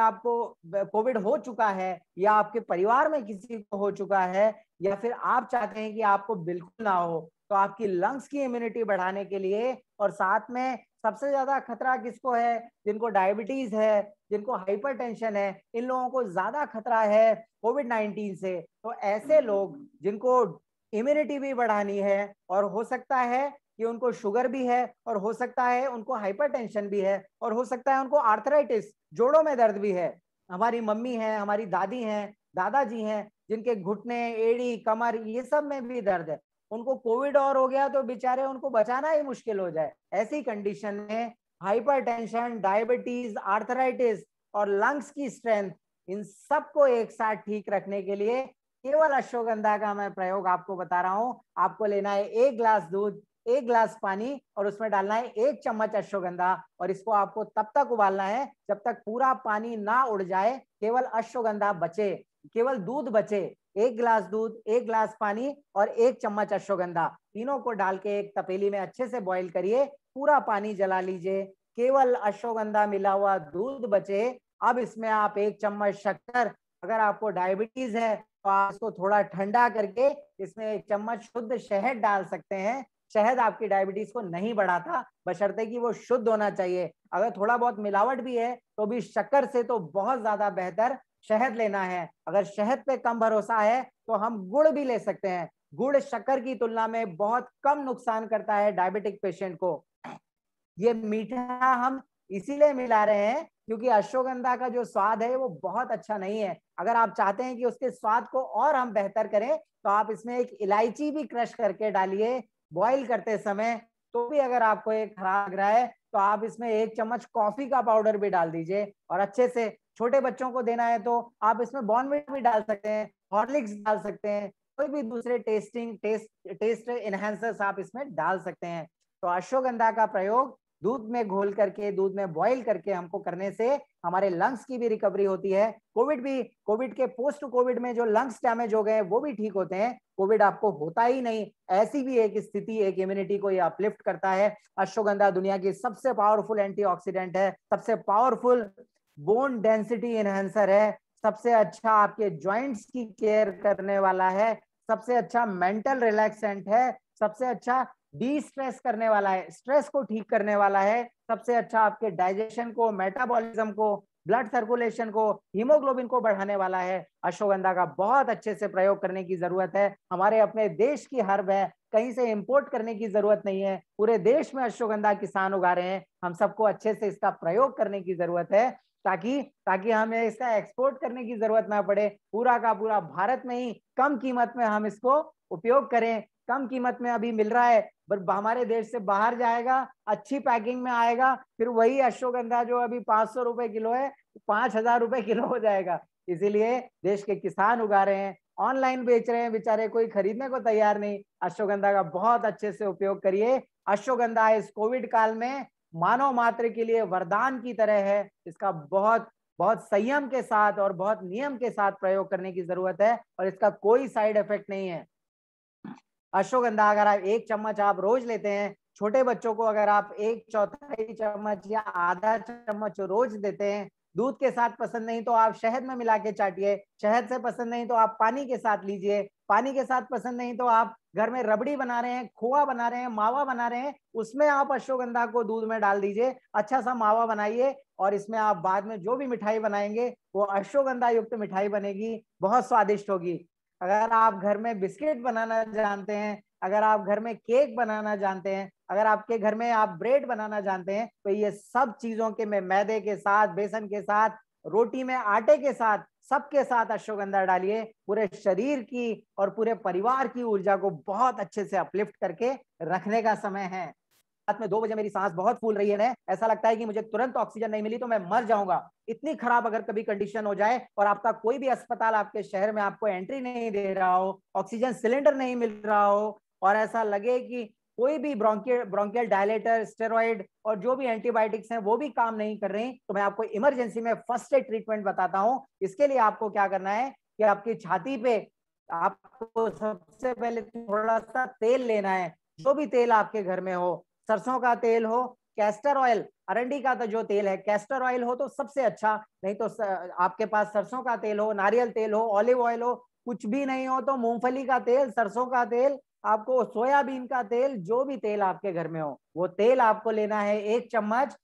आपको कोविड हो चुका है या आपके परिवार में किसी को हो चुका है या फिर आप चाहते हैं कि आपको बिल्कुल ना हो, तो आपकी लंग्स की इम्यूनिटी बढ़ाने के लिए, और साथ में सबसे ज्यादा खतरा किसको है? जिनको डायबिटीज है, जिनको हाइपरटेंशन है, इन लोगों को ज्यादा खतरा है कोविड-19 से। तो ऐसे लोग जिनको इम्यूनिटी भी बढ़ानी है और हो सकता है कि उनको शुगर भी है और हो सकता है उनको हाइपरटेंशन भी है और हो सकता है उनको आर्थराइटिस, जोड़ों में दर्द भी है। हमारी मम्मी है, हमारी दादी हैं, दादाजी हैं, जिनके घुटने, एड़ी, कमर, ये सब में भी दर्द है, उनको कोविड और हो गया तो बेचारे उनको बचाना ही मुश्किल हो जाए। ऐसी कंडीशन में हाइपरटेंशन, डायबिटीज, आर्थराइटिस और लंग्स की स्ट्रेंथ, इन सबको एक साथ ठीक रखने के लिए केवल अश्वगंधा का मैं प्रयोग आपको बता रहा हूं। आपको लेना है 1 गिलास दूध, 1 गिलास पानी और उसमें डालना है 1 चम्मच अश्वगंधा, और इसको आपको तब तक उबालना है जब तक पूरा पानी ना उड़ जाए, केवल अश्वगंधा बचे, केवल दूध बचे। 1 गिलास दूध, 1 गिलास पानी और 1 चम्मच अश्वगंधा, तीनों को डाल के एक तपेली में अच्छे से बॉईल करिए, पूरा पानी जला लीजिए, केवल अश्वगंधा मिला हुआ दूध बचे। अब इसमें आप 1 चम्मच शक्कर, अगर आपको डायबिटीज है तो आप इसको थोड़ा ठंडा करके इसमें 1 चम्मच शुद्ध शहद डाल सकते हैं। शहद आपकी डायबिटीज को नहीं बढ़ाता, बशर्ते कि वो शुद्ध होना चाहिए। अगर थोड़ा बहुत मिलावट भी है तो भी शक्कर से तो बहुत ज्यादा बेहतर शहद लेना है। अगर शहद पे कम भरोसा है तो हम गुड़ भी ले सकते हैं। गुड़ शक्कर की तुलना में बहुत कम नुकसान करता है डायबिटिक पेशेंट को। ये मीठा हम इसीलिए मिला रहे हैं क्योंकि अश्वगंधा का जो स्वाद है वो बहुत अच्छा नहीं है। अगर आप चाहते हैं कि उसके स्वाद को और हम बेहतर करें तो आप इसमें एक इलायची भी क्रश करके डालिए बॉईल करते समय, तो भी अगर आपको ये खराब लग रहा है तो आप इसमें 1 चम्मच कॉफी का पाउडर भी डाल दीजिए और अच्छे से, छोटे बच्चों को देना है तो आप इसमें बॉर्नविटा भी डाल सकते हैं, हॉर्लिक्स डाल सकते हैं, कोई भी दूसरे टेस्ट एनहांसर्स आप इसमें डाल सकते हैं। तो अश्वगंधा का प्रयोग दूध में घोल करके, दूध में बॉईल करके हमको करने से हमारे लंग्स की भी रिकवरी होती है। कोविड के पोस्ट कोविड में जो लंग्स डैमेज हो गए वो भी ठीक होते हैं। कोविड आपको होता ही नहीं, ऐसी भी एक स्थिति, एक इम्यूनिटी को ये अपलिफ्ट करता है। अश्वगंधा दुनिया की सबसे पावरफुल एंटीऑक्सीडेंट है, सबसे पावरफुल बोन डेंसिटी एनहांसर है, सबसे अच्छा आपके जॉइंट्स की केयर करने वाला है, सबसे अच्छा मेंटल रिलैक्सेंट है, सबसे अच्छा डी स्ट्रेस करने वाला है, स्ट्रेस को ठीक करने वाला है, सबसे अच्छा आपके डाइजेशन को, मेटाबॉलिज्म को, ब्लड सर्कुलेशन को, हीमोग्लोबिन को बढ़ाने वाला है। अश्वगंधा का बहुत अच्छे से प्रयोग करने की जरूरत है। हमारे अपने देश की हर्ब है, कहीं से इंपोर्ट करने की जरूरत नहीं है। पूरे देश में अश्वगंधा किसान उगा रहे हैं, हम सबको अच्छे से इसका प्रयोग करने की जरूरत है ताकि ताकि हमें इसका एक्सपोर्ट करने की जरूरत ना पड़े। पूरा का पूरा भारत में ही कम कीमत में हम इसको उपयोग करें। कम कीमत में अभी मिल रहा है, पर हमारे देश से बाहर जाएगा, अच्छी पैकिंग में आएगा, फिर वही अश्वगंधा जो अभी 500 रुपए किलो है 5000 रुपए किलो हो जाएगा। इसीलिए देश के किसान उगा रहे हैं, ऑनलाइन बेच रहे हैं, बेचारे कोई खरीदने को तैयार नहीं। अश्वगंधा का बहुत अच्छे से उपयोग करिए। अश्वगंधा इस कोविड काल में मानव मात्र के लिए वरदान की तरह है। इसका बहुत बहुत संयम के साथ और बहुत नियम के साथ प्रयोग करने की जरूरत है और इसका कोई साइड इफेक्ट नहीं है। अश्वगंधा अगर आप 1 चम्मच आप रोज लेते हैं, छोटे बच्चों को अगर आप 1/4 चम्मच या आधा चम्मच रोज देते हैं, दूध के साथ पसंद नहीं तो आप शहद में मिला के चाटिए, शहद से पसंद नहीं तो आप पानी के साथ लीजिए, पानी के साथ पसंद नहीं तो आप घर में रबड़ी बना रहे हैं, खोआ बना रहे हैं, मावा बना रहे हैं, उसमें आप अश्वगंधा को दूध में डाल दीजिए, अच्छा सा मावा बनाइए और इसमें आप बाद में जो भी मिठाई बनाएंगे वो अश्वगंधा युक्त मिठाई बनेगी, बहुत स्वादिष्ट होगी। अगर आप घर में बिस्किट बनाना जानते हैं, अगर आप घर में केक बनाना जानते हैं, अगर आपके घर में आप ब्रेड बनाना जानते हैं, तो ये सब चीजों के में मैदे के साथ, बेसन के साथ, रोटी में आटे के साथ, सबके साथ अश्वगंधा डालिए। पूरे शरीर की और पूरे परिवार की ऊर्जा को बहुत अच्छे से अपलिफ्ट करके रखने का समय है। रात में 2 बजे मेरी सांस बहुत फूल रही है, ऐसा लगता है कि मुझे तुरंत ऑक्सीजन नहीं मिली तो मैं मर जाऊंगा। इतनी खराब अगर कभी कंडीशन हो जाए और आपका कोई भी अस्पताल आपके शहर में आपको एंट्री नहीं दे रहा हो, ऑक्सीजन सिलेंडर नहीं मिल रहा हो और ऐसा लगे कि कोई भी ब्रोंकियल डायलेटर, स्टेरॉइड और जो भी एंटीबायोटिक्स हैं वो भी काम नहीं कर रही, तो मैं आपको इमरजेंसी में फर्स्ट एड ट्रीटमेंट बताता हूं। इसके लिए आपको क्या करना है कि आपकी छाती पे आपको सबसे पहले थोड़ा सा तेल लेना है, जो भी तेल आपके घर में हो, सरसों का तेल हो, कैस्टर ऑयल, अरंडी का तो जो तेल है, कैस्टर ऑयल हो तो सबसे अच्छा, नहीं तो आपके पास सरसों का तेल हो, नारियल तेल हो, ऑलिव ऑयल हो, कुछ भी नहीं हो तो मूंगफली का तेल, सरसों का तेल, आपको सोयाबीन का तेल, जो भी तेल आपके घर में हो वो तेल आपको लेना है 1 चम्मच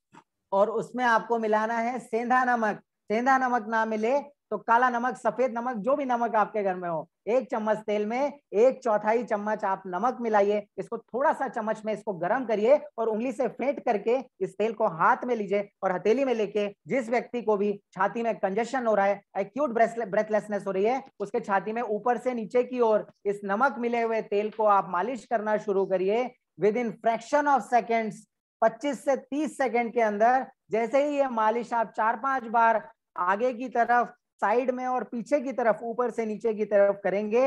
और उसमें आपको मिलाना है सेंधा नमक। सेंधा नमक ना मिले तो काला नमक, सफेद नमक, जो भी नमक आपके घर में हो, 1 चम्मच तेल में 1/4 चम्मच आप नमक मिलाइए। इसको थोड़ा सा चम्मच में इसको गर्म करिए और उंगली से फेंट करके इस तेल को हाथ में लीजिए और हथेली में लेके जिस व्यक्ति को भी छाती में कंजेशन हो रहा है, एक्यूट ब्रेथलेसनेस हो रही है, उसके छाती में ऊपर से नीचे की ओर इस नमक मिले हुए तेल को आप मालिश करना शुरू करिए। With in fraction of seconds, 25 से 30 सेकंड के अंदर, जैसे ही ये मालिश आप 4-5 बार आगे की तरफ, साइड में और पीछे की तरफ, ऊपर से नीचे की तरफ करेंगे,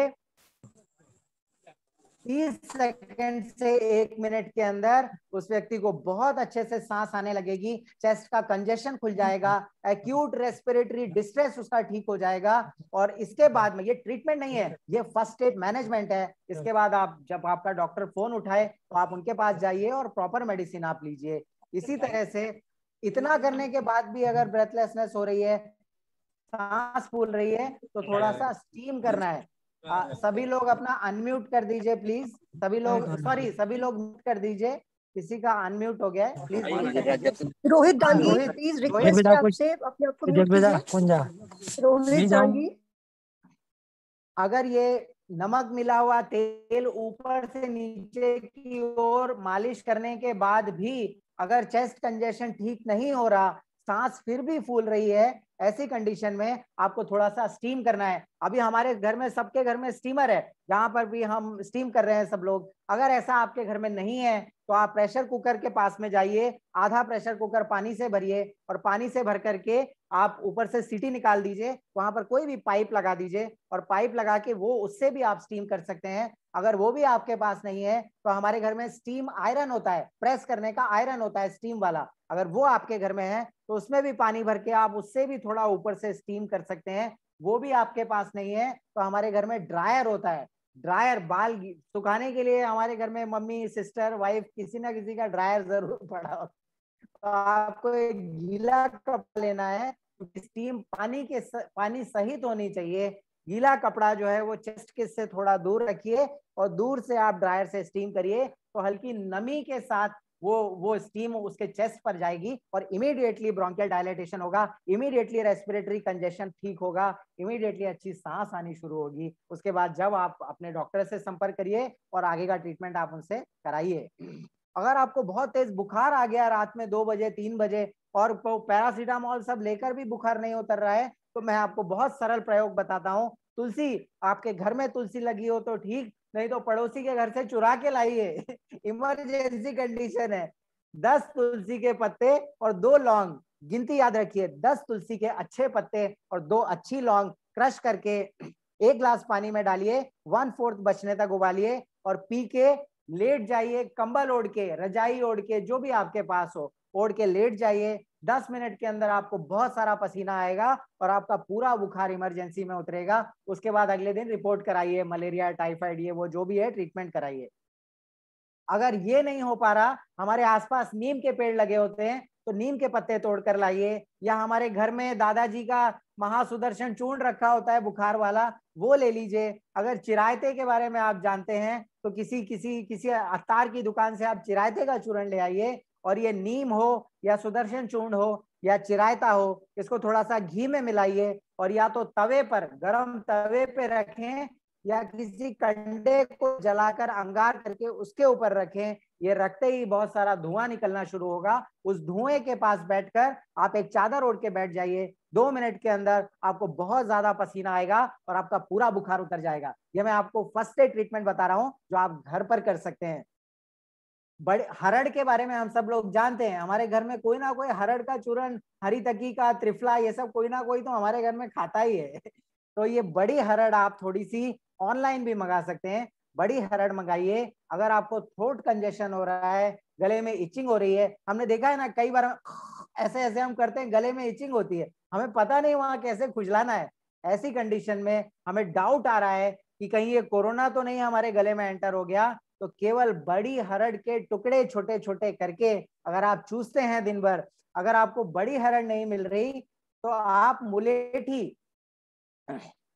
30 सेकंड से 1 मिनट के अंदर उस व्यक्ति को बहुत अच्छे से सांस आने लगेगी, चेस्ट का कंजेशन खुल जाएगा, एक्यूट रेस्पिरेटरी डिस्ट्रेस उसका ठीक हो जाएगा। और इसके बाद में, ये ट्रीटमेंट नहीं है, ये फर्स्ट एड मैनेजमेंट है। इसके बाद आप, जब आपका डॉक्टर फोन उठाए तो आप उनके पास जाइए और प्रॉपर मेडिसिन आप लीजिए। इसी तरह से इतना करने के बाद भी अगर ब्रेथलेसनेस हो रही है, सांस फूल रही है, तो थोड़ा सा स्टीम करना है। सभी लोग अपना अनम्यूट कर दीजिए प्लीज, सभी लोग, सॉरी, सभी लोग म्यूट कर दीजिए, किसी का अनम्यूट हो गया है प्लीज म्यूट कर दीजिए। रोहित डांगी प्लीज रिक्वेस्ट है आपसे, अपने आप को म्यूट कीजिए। रोहित डांगी, अगर ये नमक मिला हुआ तेल ऊपर से नीचे की ओर मालिश करने के बाद भी अगर चेस्ट कंजेशन ठीक नहीं हो रहा, सांस फिर भी फूल रही है, ऐसी कंडीशन में आपको थोड़ा सा स्टीम करना है। अभी हमारे घर में, सबके घर में स्टीमर है, जहां पर भी हम स्टीम कर रहे हैं सब लोग। अगर ऐसा आपके घर में नहीं है तो आप प्रेशर कुकर के पास में जाइए, आधा प्रेशर कुकर पानी से भरिए और पानी से भर करके आप ऊपर से सीटी निकाल दीजिए, वहां पर कोई भी पाइप लगा दीजिए और पाइप लगा के वो उससे भी आप स्टीम कर सकते हैं। अगर वो भी आपके पास नहीं है तो हमारे घर में स्टीम आयरन होता है, प्रेस करने का आयरन होता है स्टीम वाला, अगर वो आपके घर में है तो उसमें भी पानी भर के आप उससे भी थोड़ा ऊपर से स्टीम कर सकते हैं। वो भी आपके पास नहीं है तो हमारे घर में ड्रायर होता है, ड्रायर, बाल सुखाने के लिए हमारे घर में मम्मी, सिस्टर, वाइफ, किसी ना किसी का ड्रायर जरूर पड़ा होता है। तो आपको एक गीला कपड़ा लेना है, स्टीम पानी सहित होनी चाहिए। गीला कपड़ा जो है वो चेस्ट के से थोड़ा दूर रखिए और दूर से आप ड्रायर से स्टीम करिए, तो हल्की नमी के साथ वो स्टीम उसके चेस्ट पर जाएगी और इमीडिएटली ब्रोंकियल डायलेटेशन होगा, इमीडिएटली रेस्पिरेटरी कंजेशन ठीक होगा, इमीडिएटली अच्छी सांस आनी शुरू होगी। उसके बाद जब आप अपने डॉक्टर से संपर्क करिए और आगे का ट्रीटमेंट आप उनसे कराइए। अगर आपको बहुत तेज बुखार आ गया रात में 2 बजे 3 बजे और पैरासीटामोल सब लेकर भी बुखार नहीं उतर रहा है, तो मैं आपको बहुत सरल प्रयोग बताता हूँ। तुलसी, आपके घर में तुलसी लगी हो तो ठीक, नहीं तो पड़ोसी के घर से चुरा के लाइए। इमरजेंसी कंडीशन है। 10 तुलसी के पत्ते और 2 लौंग, गिनती याद रखिए, 10 तुलसी के अच्छे पत्ते और 2 अच्छी लौंग क्रश करके 1 ग्लास पानी में डालिए, 1/4 बचने तक उबालिए और पी के लेट जाइए, कंबल ओढ़ के, रजाई ओढ़ के, जो भी आपके पास हो ओढ़ के लेट जाइए। 10 मिनट के अंदर आपको बहुत सारा पसीना आएगा और आपका पूरा बुखार इमरजेंसी में उतरेगा। उसके बाद अगले दिन रिपोर्ट कराइए, मलेरिया, टाइफाइड, ये वो जो भी है ट्रीटमेंट कराइए। अगर ये नहीं हो पा रहा, हमारे आसपास नीम के पेड़ लगे होते हैं तो नीम के पत्ते तोड़ कर लाइए, या हमारे घर में दादाजी का महासुदर्शन चूर्ण रखा होता है बुखार वाला, वो ले लीजिए। अगर चिरायते के बारे में आप जानते हैं तो किसी अत्तार की दुकान से आप चिरायते का चूर्ण ले आइए और ये नीम हो या सुदर्शन चूर्ण हो या चिरायता हो, इसको थोड़ा सा घी में मिलाइए और या तो तवे पर, गरम तवे पे रखें या किसी कंडे को जलाकर अंगार करके उसके ऊपर रखें। ये रखते ही बहुत सारा धुआं निकलना शुरू होगा। उस धुएं के पास बैठकर आप एक चादर ओढ़ के बैठ जाइए, 2 मिनट के अंदर आपको बहुत ज्यादा पसीना आएगा और आपका पूरा बुखार उतर जाएगा। ये मैं आपको फर्स्ट एड ट्रीटमेंट बता रहा हूं जो आप घर पर कर सकते हैं। बड़े हरड़ के बारे में हम सब लोग जानते हैं, हमारे घर में कोई ना कोई हरड़ का चूर्ण, हरी तकी का, त्रिफला, ये सब कोई ना कोई तो हमारे घर में खाता ही है। तो ये बड़ी हरड़ आप थोड़ी सी ऑनलाइन भी मंगा सकते हैं, बड़ी हरड़ मंगाइए। अगर आपको थ्रोट कंजेशन हो रहा है, गले में इचिंग हो रही है, हमने देखा है ना कई बार ऐसे ऐसे हम करते हैं, गले में इचिंग होती है, हमें पता नहीं वहां कैसे खुजलाना है। ऐसी कंडीशन में हमें डाउट आ रहा है कि कहीं ये कोरोना तो नहीं हमारे गले में एंटर हो गया, तो केवल बड़ी हरड़ के टुकड़े छोटे छोटे करके अगर आप चूसते हैं दिन भर, अगर आपको बड़ी हरड़ नहीं मिल रही तो आप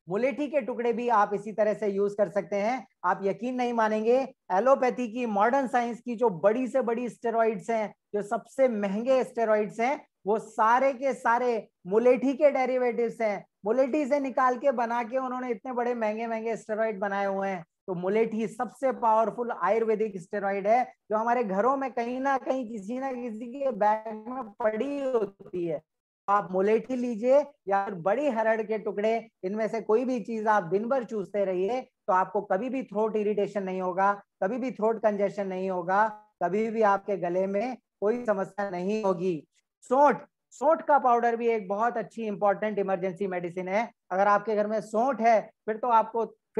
मुलेठी के टुकड़े भी आप इसी तरह से यूज कर सकते हैं। आप यकीन नहीं मानेंगे, एलोपैथी की, मॉडर्न साइंस की जो बड़ी से बड़ी स्टेरॉइड्स हैं, जो सबसे महंगे स्टेरॉइड्स हैं, वो सारे के सारे मुलेठी के डेरिवेटिव्स हैं। मुलेठी से निकाल के बना के उन्होंने इतने बड़े महंगे महंगे स्टेरॉइड बनाए हुए हैं। तो मुलेठी सबसे पावरफुल आयुर्वेदिक स्टेरॉइड है जो हमारे घरों में कहीं ना कहीं किसी ना किसी के बैग में पड़ी होती है। आप मुलेठी लीजिए या फिर बड़ी हरड़ के टुकड़े, इनमें से कोई भी चीज आप दिन भर चूसते रहिए तो आपको कभी भी थ्रोट इरिटेशन नहीं होगा, कभी भी थ्रोट कंजेशन नहीं होगा, कभी भी आपके गले में कोई समस्या नहीं होगी। सौंठ, सौंठ का पाउडर भी एक बहुत अच्छी इंपॉर्टेंट इमरजेंसी मेडिसिन है। अगर आपके घर में सौंठ है फिर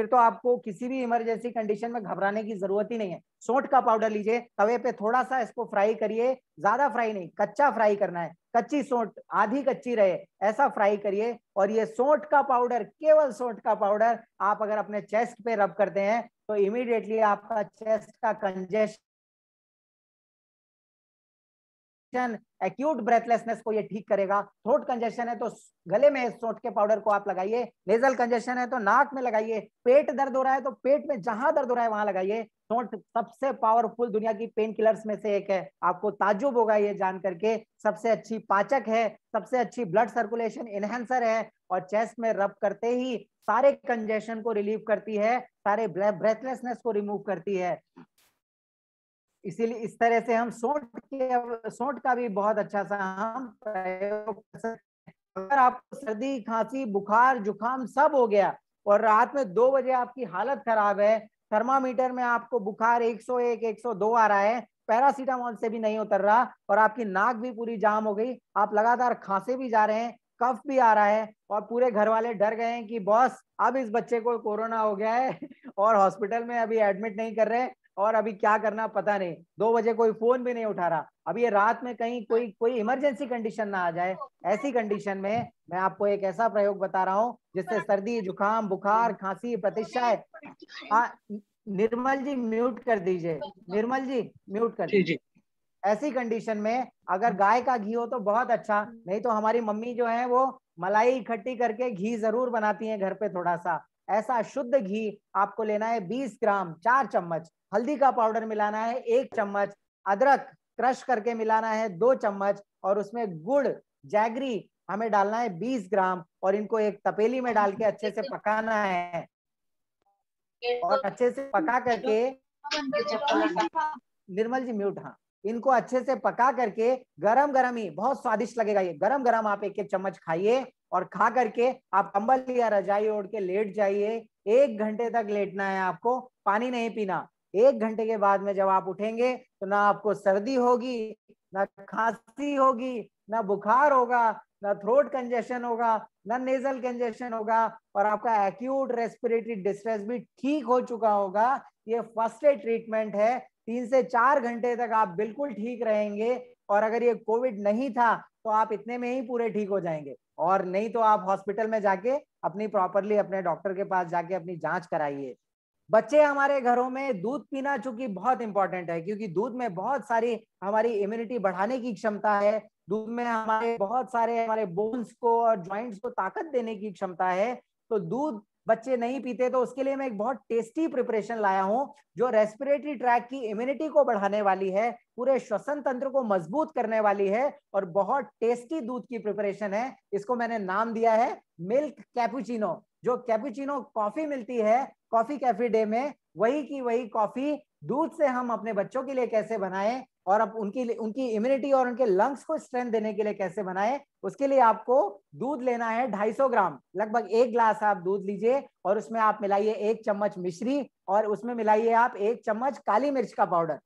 तो आपको किसी भी इमरजेंसी कंडीशन में घबराने की जरूरत ही नहीं है। सौंठ का पाउडर लीजिए, तवे पे थोड़ा सा इसको फ्राई करिए, ज्यादा फ्राई नहीं, कच्चा फ्राई करना है, कच्ची सौंठ आधी कच्ची रहे ऐसा फ्राई करिए। और ये सौंठ का पाउडर, केवल सौंठ का पाउडर आप अगर अपने चेस्ट पे रब करते हैं तो इमीडिएटली आपका चेस्ट का कंजेशन, एक्यूट ब्रेथलेसनेस को ये ठीक करेगा। थ्रोट कंजेशन है तो गले में सौंठ के पाउडर को आप लगाइए, नेजल कंजेशन है तो नाक में लगाइए, पेट दर्द हो रहा है तो पेट में जहां दर्द हो रहा है वहां लगाइए। सौंठ सबसे पावरफुल दुनिया की पेन किलर्स में से एक है, आपको ताज्जुब होगा ये जान करके। सबसे अच्छी पाचक है, सबसे अच्छी ब्लड सर्कुलेशन इनहेंसर है और चेस्ट में रब करते ही सारे कंजेशन को रिलीव करती है, सारे ब्रेथलेसनेस को रिमूव करती है। इसीलिए इस तरह से हम सोंठ का भी बहुत अच्छा सा हम प्रयोग कर सकते हैं। अगर आपको सर्दी खांसी बुखार जुकाम सब हो गया और रात में 2 बजे आपकी हालत खराब है, थर्मामीटर में आपको बुखार 101 102 आ रहा है, पैरासीटामोल से भी नहीं उतर रहा और आपकी नाक भी पूरी जाम हो गई, आप लगातार खांसे भी जा रहे हैं, कफ भी आ रहा है और पूरे घर वाले डर गए हैं कि बॉस अब इस बच्चे को कोरोना हो गया है और हॉस्पिटल में अभी एडमिट नहीं कर रहे और अभी क्या करना पता नहीं, 2 बजे कोई फोन भी नहीं उठा रहा। अभी ये रात में कहीं कोई कोई इमरजेंसी कंडीशन ना आ जाए, ऐसी कंडीशन में मैं आपको एक ऐसा प्रयोग बता रहा हूँ जिससे सर्दी जुकाम बुखार खांसी प्रतिशय। निर्मल जी म्यूट कर दीजिए, निर्मल जी म्यूट कर दीजिए। ऐसी कंडीशन में अगर गाय का घी हो तो बहुत अच्छा, नहीं तो हमारी मम्मी जो है वो मलाई इकट्ठी करके घी जरूर बनाती हैं घर पे थोड़ा सा। ऐसा शुद्ध घी आपको लेना है 20 ग्राम, 4 चम्मच हल्दी का पाउडर मिलाना है 1 चम्मच, अदरक क्रश करके मिलाना है 2 चम्मच और उसमें गुड़ जैगरी हमें डालना है 20 ग्राम और इनको एक तपेली में डाल के अच्छे से पकाना है और अच्छे से पका करके निर्मल जी म्यूट, हाँ, इनको अच्छे से पका करके गरम गरम ही बहुत स्वादिष्ट लगेगा, ये गरम गरम आप 1-1 चम्मच खाइए और खा करके आप कंबल या रजाई ओढ़ के लेट जाइए। 1 घंटे तक लेटना है आपको, पानी नहीं पीना। 1 घंटे के बाद में जब आप उठेंगे तो ना आपको सर्दी होगी ना खांसी होगी ना बुखार होगा ना थ्रोट कंजेशन होगा ना नेजल कंजेशन होगा और आपका एक्यूट रेस्पिरेटरी डिस्ट्रेस भी ठीक हो चुका होगा। ये फर्स्ट एड ट्रीटमेंट है, 3 से 4 घंटे तक आप बिल्कुल ठीक रहेंगे और अगर ये कोविड नहीं था तो आप इतने में ही पूरे ठीक हो जाएंगे और नहीं तो आप हॉस्पिटल में जाके अपनी प्रॉपरली अपने डॉक्टर के पास जाके अपनी जांच कराइए। बच्चे हमारे घरों में दूध पीना चूंकि बहुत इंपॉर्टेंट है क्योंकि दूध में बहुत सारी हमारी इम्यूनिटी बढ़ाने की क्षमता है, दूध में हमारे बहुत सारे हमारे बोन्स को और जॉइंट्स को ताकत देने की क्षमता है। तो दूध बच्चे नहीं पीते तो उसके लिए मैं एक बहुत टेस्टी प्रिपरेशन लाया हूं जो रेस्पिरेटरी ट्रैक की इम्यूनिटी को बढ़ाने वाली है, पूरे श्वसन तंत्र को मजबूत करने वाली है और बहुत टेस्टी दूध की प्रिपरेशन है। इसको मैंने नाम दिया है मिल्क कैपुचिनो। जो कैपुचिनो कॉफी मिलती है कॉफी कैफे डे में, वही की वही कॉफी दूध से हम अपने बच्चों के लिए कैसे बनाएं और अब उनकी इम्यूनिटी और उनके लंग्स को स्ट्रेंथ देने के लिए कैसे बनाएं, उसके लिए आपको दूध लेना है 250 ग्राम, लगभग 1 ग्लास आप दूध लीजिए और उसमें आप मिलाइए 1 चम्मच मिश्री और उसमें मिलाइए आप 1 चम्मच काली मिर्च का पाउडर,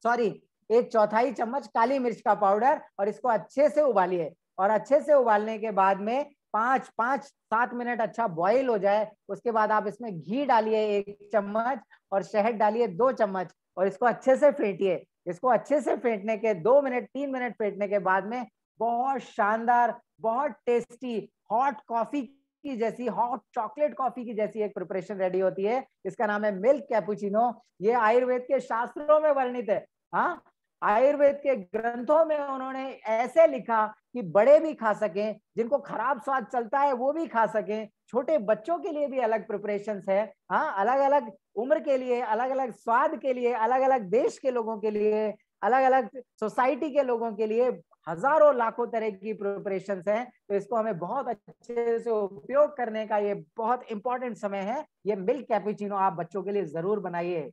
सॉरी 1/4 चम्मच काली मिर्च का पाउडर और इसको अच्छे से उबालिए और अच्छे से उबालने के बाद में 5-7 मिनट अच्छा बॉईल हो जाए, उसके बाद आप इसमें घी डालिए 1 चम्मच और शहद डालिए 2 चम्मच और इसको अच्छे से फेंटिए। इसको अच्छे से फेंटने के 2 मिनट 3 मिनट फेंटने के बाद में बहुत शानदार बहुत टेस्टी हॉट कॉफी की जैसी, हॉट चॉकलेट कॉफी की जैसी एक प्रिपरेशन रेडी होती है। इसका नाम है मिल्क कैपुचिनो। ये आयुर्वेद के शास्त्रों में वर्णित है। हाँ, आयुर्वेद के ग्रंथों में उन्होंने ऐसे लिखा कि बड़े भी खा सकें, जिनको खराब स्वाद चलता है वो भी खा सकें, छोटे बच्चों के लिए भी अलग प्रिपरेशंस है। हाँ, अलग अलग उम्र के लिए, अलग अलग स्वाद के लिए, अलग अलग देश के लोगों के लिए, अलग अलग सोसाइटी के लोगों के लिए हजारों लाखों तरह की प्रिपरेशंस हैं। तो इसको हमें बहुत अच्छे से उपयोग करने का ये बहुत इंपॉर्टेंट समय है। ये मिल्क कैपुचिनो आप बच्चों के लिए जरूर बनाइए।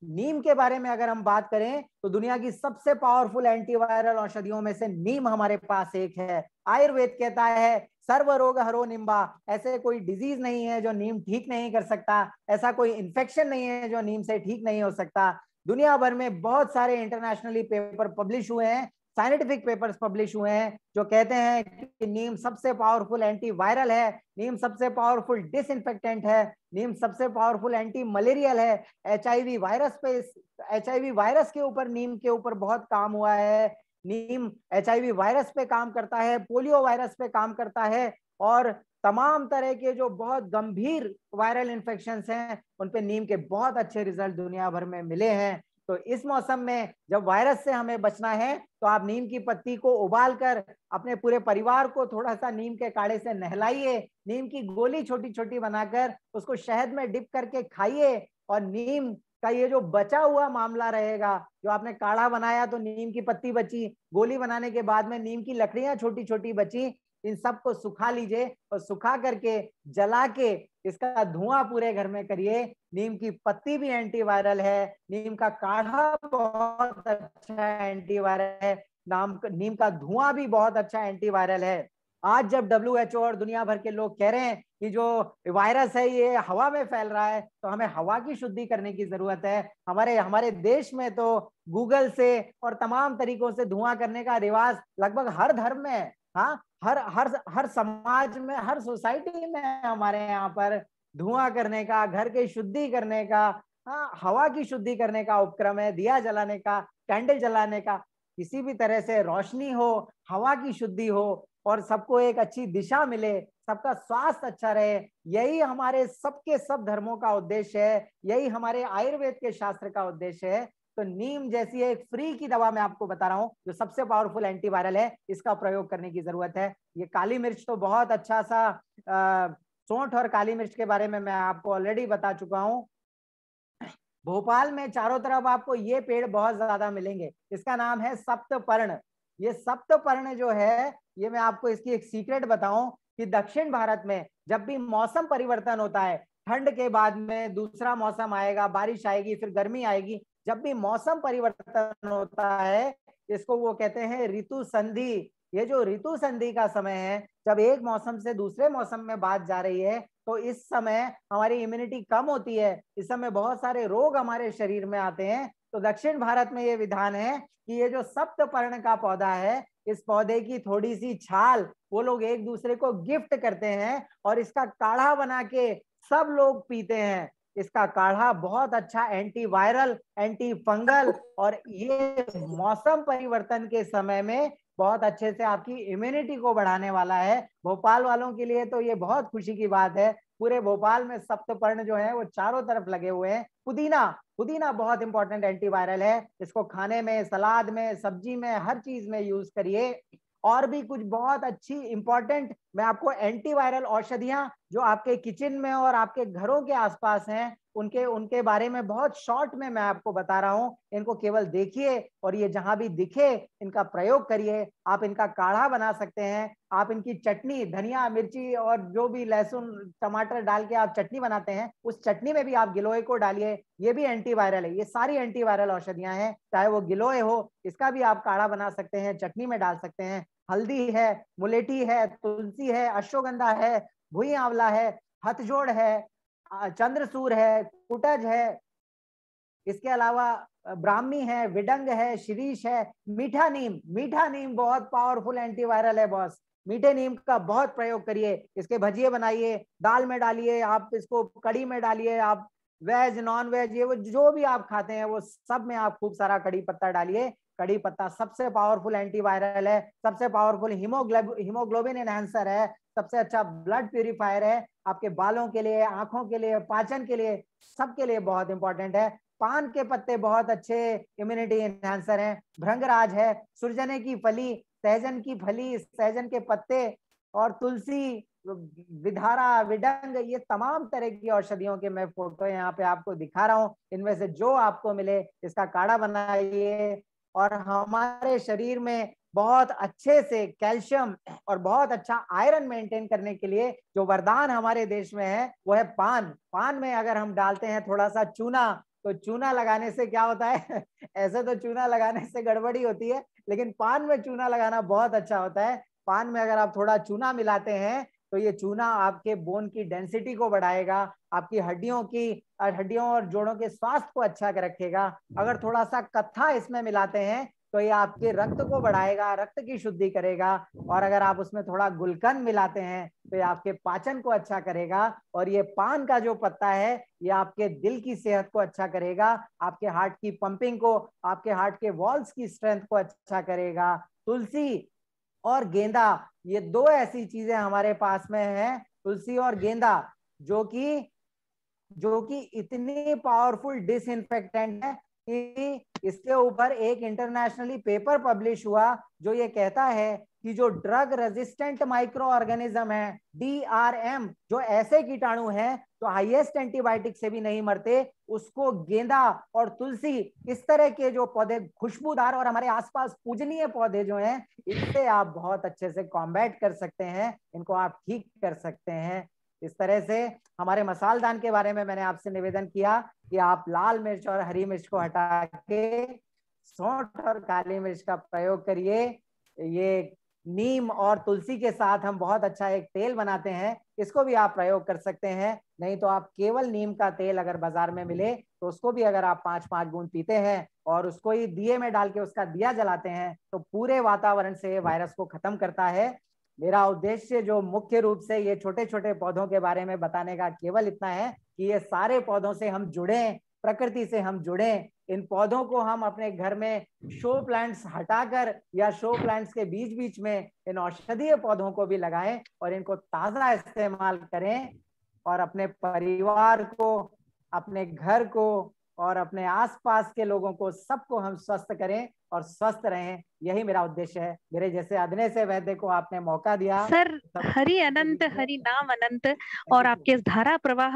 नीम के बारे में अगर हम बात करें तो दुनिया की सबसे पावरफुल एंटीवायरल औषधियों में से नीम हमारे पास एक है। आयुर्वेद कहता है सर्व रोग हरो निम्बा, ऐसे कोई डिजीज नहीं है जो नीम ठीक नहीं कर सकता, ऐसा कोई इन्फेक्शन नहीं है जो नीम से ठीक नहीं हो सकता। दुनिया भर में बहुत सारे इंटरनेशनली पेपर पब्लिश हुए हैं, साइंटिफिक पेपर्स पब्लिश हुए हैं जो कहते हैं कि नीम सबसे पावरफुल एंटीवायरल है, नीम सबसे पावरफुल डिसइंफेक्टेंट है, नीम सबसे पावरफुल एंटी मलेरियल है। एचआईवी वायरस के ऊपर नीम के ऊपर बहुत काम हुआ है। नीम एचआईवी वायरस पे काम करता है, पोलियो वायरस पे काम करता है और तमाम तरह के जो बहुत गंभीर वायरल इन्फेक्शंस हैं उन पे नीम के बहुत अच्छे रिजल्ट दुनिया भर में मिले हैं। तो इस मौसम में जब वायरस से हमें बचना है तो आप नीम की पत्ती को उबाल कर अपने पूरे परिवार को थोड़ा सा नीम के काढ़े से नहलाइए, नीम की गोली छोटी छोटी बनाकर उसको शहद में डिप करके खाइए और नीम का ये जो बचा हुआ मामला रहेगा, जो आपने काढ़ा बनाया तो नीम की पत्ती बची, गोली बनाने के बाद में नीम की लकड़ियां छोटी छोटी बची, इन सबको सुखा लीजिए और सुखा करके जला के इसका धुआं पूरे घर में करिए। नीम की पत्ती भी एंटीवायरल है, नीम का काढ़ा बहुत अच्छा एंटीवायरल है, नीम का धुआं भी बहुत अच्छा एंटीवायरल है। आज जब WHO और दुनिया भर के लोग कह रहे हैं कि जो वायरस है ये हवा में फैल रहा है, तो हमें हवा की शुद्धि करने की जरूरत है। हमारे देश में तो गूगल से और तमाम तरीकों से धुआं करने का रिवाज लगभग हर धर्म में है। हाँ, हर समाज में, हर सोसाइटी में हमारे यहाँ पर धुआं करने का, घर की शुद्धि करने का, हाँ, हवा की शुद्धि करने का उपक्रम है। दिया जलाने का, कैंडल जलाने का, किसी भी तरह से रोशनी हो, हवा की शुद्धि हो और सबको एक अच्छी दिशा मिले, सबका स्वास्थ्य अच्छा रहे, यही हमारे सबके सब धर्मों का उद्देश्य है, यही हमारे आयुर्वेद के शास्त्र का उद्देश्य है। तो नीम जैसी एक फ्री की दवा मैं आपको बता रहा हूं जो सबसे पावरफुल एंटीवायरल है, इसका प्रयोग करने की जरूरत है। ये काली मिर्च तो बहुत अच्छा सा, सौंठ और काली मिर्च के बारे में मैं आपको ऑलरेडी बता चुका हूं। भोपाल में चारों तरफ आपको ये पेड़ बहुत ज्यादा मिलेंगे, इसका नाम है सप्तपर्ण। ये सप्तपर्ण जो है, ये मैं आपको इसकी एक सीक्रेट बताऊं कि दक्षिण भारत में जब भी मौसम परिवर्तन होता है, ठंड के बाद में दूसरा मौसम आएगा, बारिश आएगी, फिर गर्मी आएगी, जब भी मौसम परिवर्तन होता है, इसको वो कहते हैं ऋतु संधि। ये जो ऋतु संधि का समय है, जब एक मौसम से दूसरे मौसम में बात जा रही है, तो इस समय हमारी इम्यूनिटी कम होती है, इस समय बहुत सारे रोग हमारे शरीर में आते हैं। तो दक्षिण भारत में ये विधान है कि ये जो सप्तपर्ण का पौधा है, इस पौधे की थोड़ी सी छाल वो लोग एक दूसरे को गिफ्ट करते हैं और इसका काढ़ा बना के सब लोग पीते हैं। इसका काढ़ा बहुत अच्छा एंटी वायरल, एंटी फंगल और ये मौसम परिवर्तन के समय में बहुत अच्छे से आपकी इम्यूनिटी को बढ़ाने वाला है। भोपाल वालों के लिए तो ये बहुत खुशी की बात है, पूरे भोपाल में सप्तपर्ण जो है वो चारों तरफ लगे हुए हैं। पुदीना, पुदीना बहुत इंपॉर्टेंट एंटीवायरल है, इसको खाने में, सलाद में, सब्जी में, हर चीज में यूज करिए। और भी कुछ बहुत अच्छी इंपॉर्टेंट मैं आपको एंटीवायरल औषधियां जो आपके किचन में और आपके घरों के आसपास हैं, उनके उनके बारे में बहुत शॉर्ट में मैं आपको बता रहा हूं। इनको केवल देखिए और ये जहां भी दिखे इनका प्रयोग करिए। आप इनका काढ़ा बना सकते हैं, आप इनकी चटनी, धनिया, मिर्ची और जो भी लहसुन टमाटर डाल के आप चटनी बनाते हैं, उस चटनी में भी आप गिलोय को डालिए, ये भी एंटीवायरल है। ये सारी एंटीवायरल औषधियां हैं, चाहे वो गिलोय हो, इसका भी आप काढ़ा बना सकते हैं, चटनी में डाल सकते हैं। हल्दी है, मुलेठी है, तुलसी है, अश्वगंधा है, भुई आंवला है, हथजोड़ है, चंद्रसूर है, कुटज है, इसके अलावा ब्राह्मी है, विडंग है, शिरीष है, मीठा नीम। मीठा नीम बहुत पावरफुल एंटीवायरल है बॉस, मीठे नीम का बहुत प्रयोग करिए। इसके भजिए बनाइए, दाल में डालिए, आप इसको कड़ी में डालिए, आप वेज नॉन वेज ये वो जो भी आप खाते हैं वो सब में आप खूब सारा कड़ी पत्ता डालिए। कड़ी पत्ता सबसे पावरफुल एंटीवायरल है, सबसे पावरफुल हीमोग्लोबिन एनहांसर है, सबसे अच्छा ब्लड प्यूरिफायर है, आपके बालों के लिए, आंखों के लिए, पाचन के लिए, सबके लिए बहुत इंपॉर्टेंट है। पान के पत्ते बहुत अच्छे इम्यूनिटी एनहांसर हैं। भृंगराज है, सुरजने की फली, सहजन की फली, सहजन के पत्ते और तुलसी, विधारा, विडंग, ये तमाम तरह की औषधियों के मैं फोटो यहाँ पे आपको दिखा रहा हूँ। इनमें से जो आपको मिले इसका काढ़ा बनाइए और हमारे शरीर में बहुत अच्छे से कैल्शियम और बहुत अच्छा आयरन मेंटेन करने के लिए जो वरदान हमारे देश में है वो है पान। पान में अगर हम डालते हैं थोड़ा सा चूना, तो चूना लगाने से क्या होता है ऐसे तो चूना लगाने से गड़बड़ी होती है, लेकिन पान में चूना लगाना बहुत अच्छा होता है। पान में अगर आप थोड़ा चूना मिलाते हैं तो ये चूना आपके बोन की डेंसिटी को बढ़ाएगा, आपकी हड्डियों और जोड़ों के स्वास्थ्य को अच्छा रखेगा। अगर थोड़ा सा कत्था इसमें मिलाते हैं तो ये आपके रक्त को बढ़ाएगा, रक्त की शुद्धि करेगा। और अगर आप उसमें थोड़ा गुलकंद मिलाते हैं तो ये आपके पाचन को अच्छा करेगा। और ये पान का जो पत्ता है ये आपके दिल की सेहत को अच्छा करेगा, आपके हार्ट की पंपिंग को, आपके हार्ट के वॉल्स की स्ट्रेंथ को अच्छा करेगा। तुलसी और गेंदा, ये दो ऐसी चीजें हमारे पास में हैं, तुलसी और गेंदा, जो कि इतनी पावरफुल डिसइंफेक्टेंट है कि इसके ऊपर एक इंटरनेशनली पेपर पब्लिश हुआ जो ये कहता है कि जो ड्रग रेजिस्टेंट माइक्रो ऑर्गेनिज्म है, DRM, जो ऐसे कीटाणु हैं जो हाईएस्ट एंटीबायोटिक से भी नहीं मरते, उसको गेंदा और तुलसी, इस तरह के जो पौधे खुशबूदार और हमारे आसपास पूजनीय पौधे जो हैं, इनसे आप बहुत अच्छे से कॉम्बैट कर सकते हैं, इनको आप ठीक कर सकते हैं। इस तरह से हमारे मसालदान के बारे में मैंने आपसे निवेदन किया कि आप लाल मिर्च और हरी मिर्च को हटा के सौंठ और काली मिर्च का प्रयोग करिए। ये नीम और तुलसी के साथ हम बहुत अच्छा एक तेल बनाते हैं, इसको भी आप प्रयोग कर सकते हैं। नहीं तो आप केवल नीम का तेल अगर बाजार में मिले तो उसको भी अगर आप 5-5 बूंद पीते हैं और उसको ही दिए में डाल के उसका दिया जलाते हैं तो पूरे वातावरण से वायरस को खत्म करता है। मेरा उद्देश्य जो मुख्य रूप से ये छोटे छोटे पौधों के बारे में बताने का केवल इतना है कि ये सारे पौधों से हम जुड़े, प्रकृति से हम जुड़े। इन पौधों को हम अपने घर में शो प्लांट्स हटाकर या शो प्लांट्स के बीच बीच में इन औषधीय पौधों को भी लगाएं और इनको ताजा इस्तेमाल करें और अपने परिवार को, अपने घर को और अपने आसपास के लोगों को, सबको हम स्वस्थ करें और स्वस्थ रहें। यही मेरा उद्देश्य है। मेरे जैसे अदने से वैद्य को आपने मौका दिया। सर, हरि अनंत, हरि नाम अनंत। और आपके इस धारा प्रवाह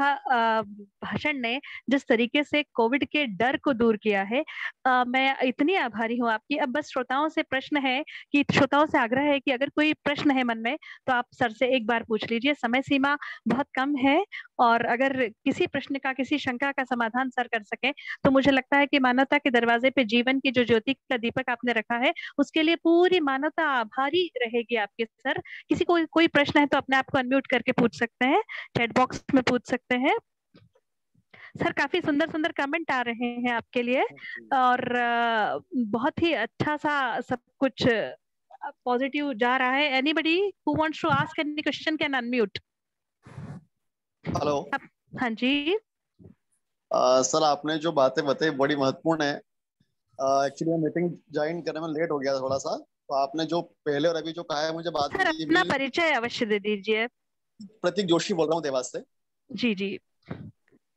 भाषण ने जिस तरीके से कोविड के डर को दूर किया है, मैं इतनी आभारी हूँ आपकी। अब बस श्रोताओं से प्रश्न है कि श्रोताओं से आग्रह है कि अगर कोई प्रश्न है मन में तो आप सर से एक बार पूछ लीजिए, समय सीमा बहुत कम है। और अगर किसी प्रश्न का, किसी शंका का समाधान सर कर सके तो मुझे लगता है कि मानवता के दरवाजे पे जीवन की जो ज्योति का दीपक आपने रखा है उसके लिए पूरी मानवता आभारी रहेगी आपके सर। किसी को कोई प्रश्न है तो अपने आप को अनम्यूट करके पूछ सकते हैं, चैट बॉक्स में पूछ सकते हैं। सर काफी सुंदर सुंदर कमेंट आ रहे हैं आपके लिए और बहुत ही अच्छा सा सब कुछ पॉजिटिव जा रहा है। Anybody who wants to ask any question can unmute. Hello. हाँ जी। सर आपने जो बातें बताई बड़ी महत्वपूर्ण है। एक्चुअली मैं मीटिंग ज्वाइन करने में लेट हो गया थोड़ा सा, तो आपने जो पहले और अभी जो कहा है मुझे बाद में सर अपना परिचय अवश्य दे दीजिए। प्रतीक जोशी बोल रहा हूँ देवास से। जी जी।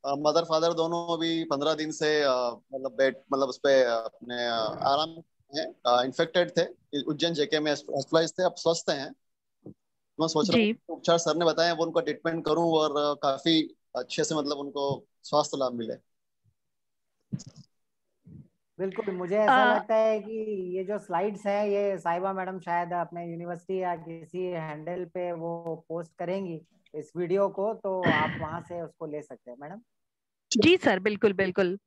मदर फादर दोनों अभी 15 दिन से मतलब बेड, मतलब उस पे अपने आराम है। इन्फेक्टेड थे, उज्जैन जेके में हॉस्पिटलाइज थे, अब स्वस्थ हैं। मैं सोच रहा हूँ उपचार सर ने बताया वो उनका ट्रीटमेंट करूँ और काफी अच्छे से मतलब उनको स्वास्थ्य लाभ मिले। बिल्कुल, मुझे ऐसा लगता है कि ये जो स्लाइड्स हैं ये साहिबा मैडम शायद अपने यूनिवर्सिटी या किसी हैंडल पे वो पोस्ट करेंगी इस वीडियो को, तो आप वहां से उसको ले सकते हैं मैडम। जी सर, बिल्कुल बिल्कुल।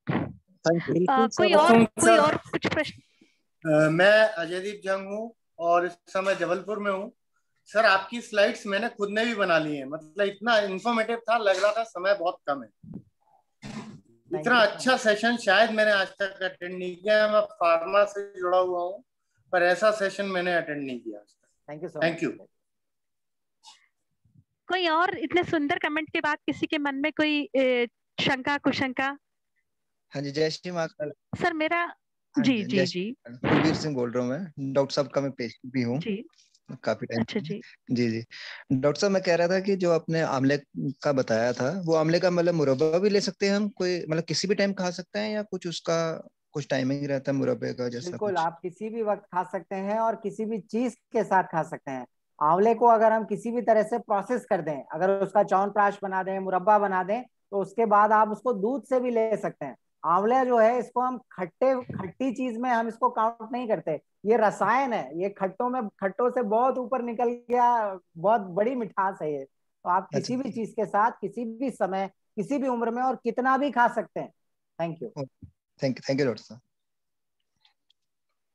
कोई और कुछ प्रश्न? मैं अजयदीप जंग हूँ और इस समय जबलपुर में हूँ। सर आपकी स्लाइड्स मैंने खुद ने भी बना ली है, मतलब इतना इंफॉर्मेटिव था, लग रहा था समय बहुत कम है। इतना अच्छा सेशन शायद मैंने आज तक अटेंड नहीं किया। मैं फार्मा से जुड़ा हुआ हूँ पर ऐसा सेशन मैंने अटेंड नहीं किया आज तक। Thank you. कोई और इतने सुंदर कमेंट के बाद किसी के मन में कोई शंका, कुशंका? हाँ जी, जय श्री महाकाल। सर मेरा जी जी जी कुलवीर सिंह बोल रहा हूँ मैं, डॉक्टर साहब का मैं पेशेंट भी हूँ काफी टाइम। अच्छा जी जी। डॉक्टर साहब मैं कह रहा था कि जो आपने आंवले का बताया था, वो आंवले का मतलब मुरब्बा भी ले सकते हैं हम, कोई मतलब किसी भी टाइम खा सकते हैं या कुछ उसका कुछ टाइमिंग रहता है मुरब्बे का जैसा? बिल्कुल, आप किसी भी वक्त खा सकते हैं और किसी भी चीज के साथ खा सकते हैं। आंवले को अगर हम किसी भी तरह से प्रोसेस कर दें, अगर उसका च्यवनप्राश बना दें, मुरब्बा बना दें, तो उसके बाद आप उसको दूध से भी ले सकते हैं। आंवले जो है इसको हम खट्टी चीज में हम इसको काउंट नहीं करते, ये रसायन है, ये खट्टों से बहुत ऊपर निकल गया, बहुत बड़ी मिठास है ये। तो आप किसी भी चीज के साथ किसी भी समय, किसी भी उम्र में और कितना भी खा सकते हैं। Thank you. Thank you doctor साहब।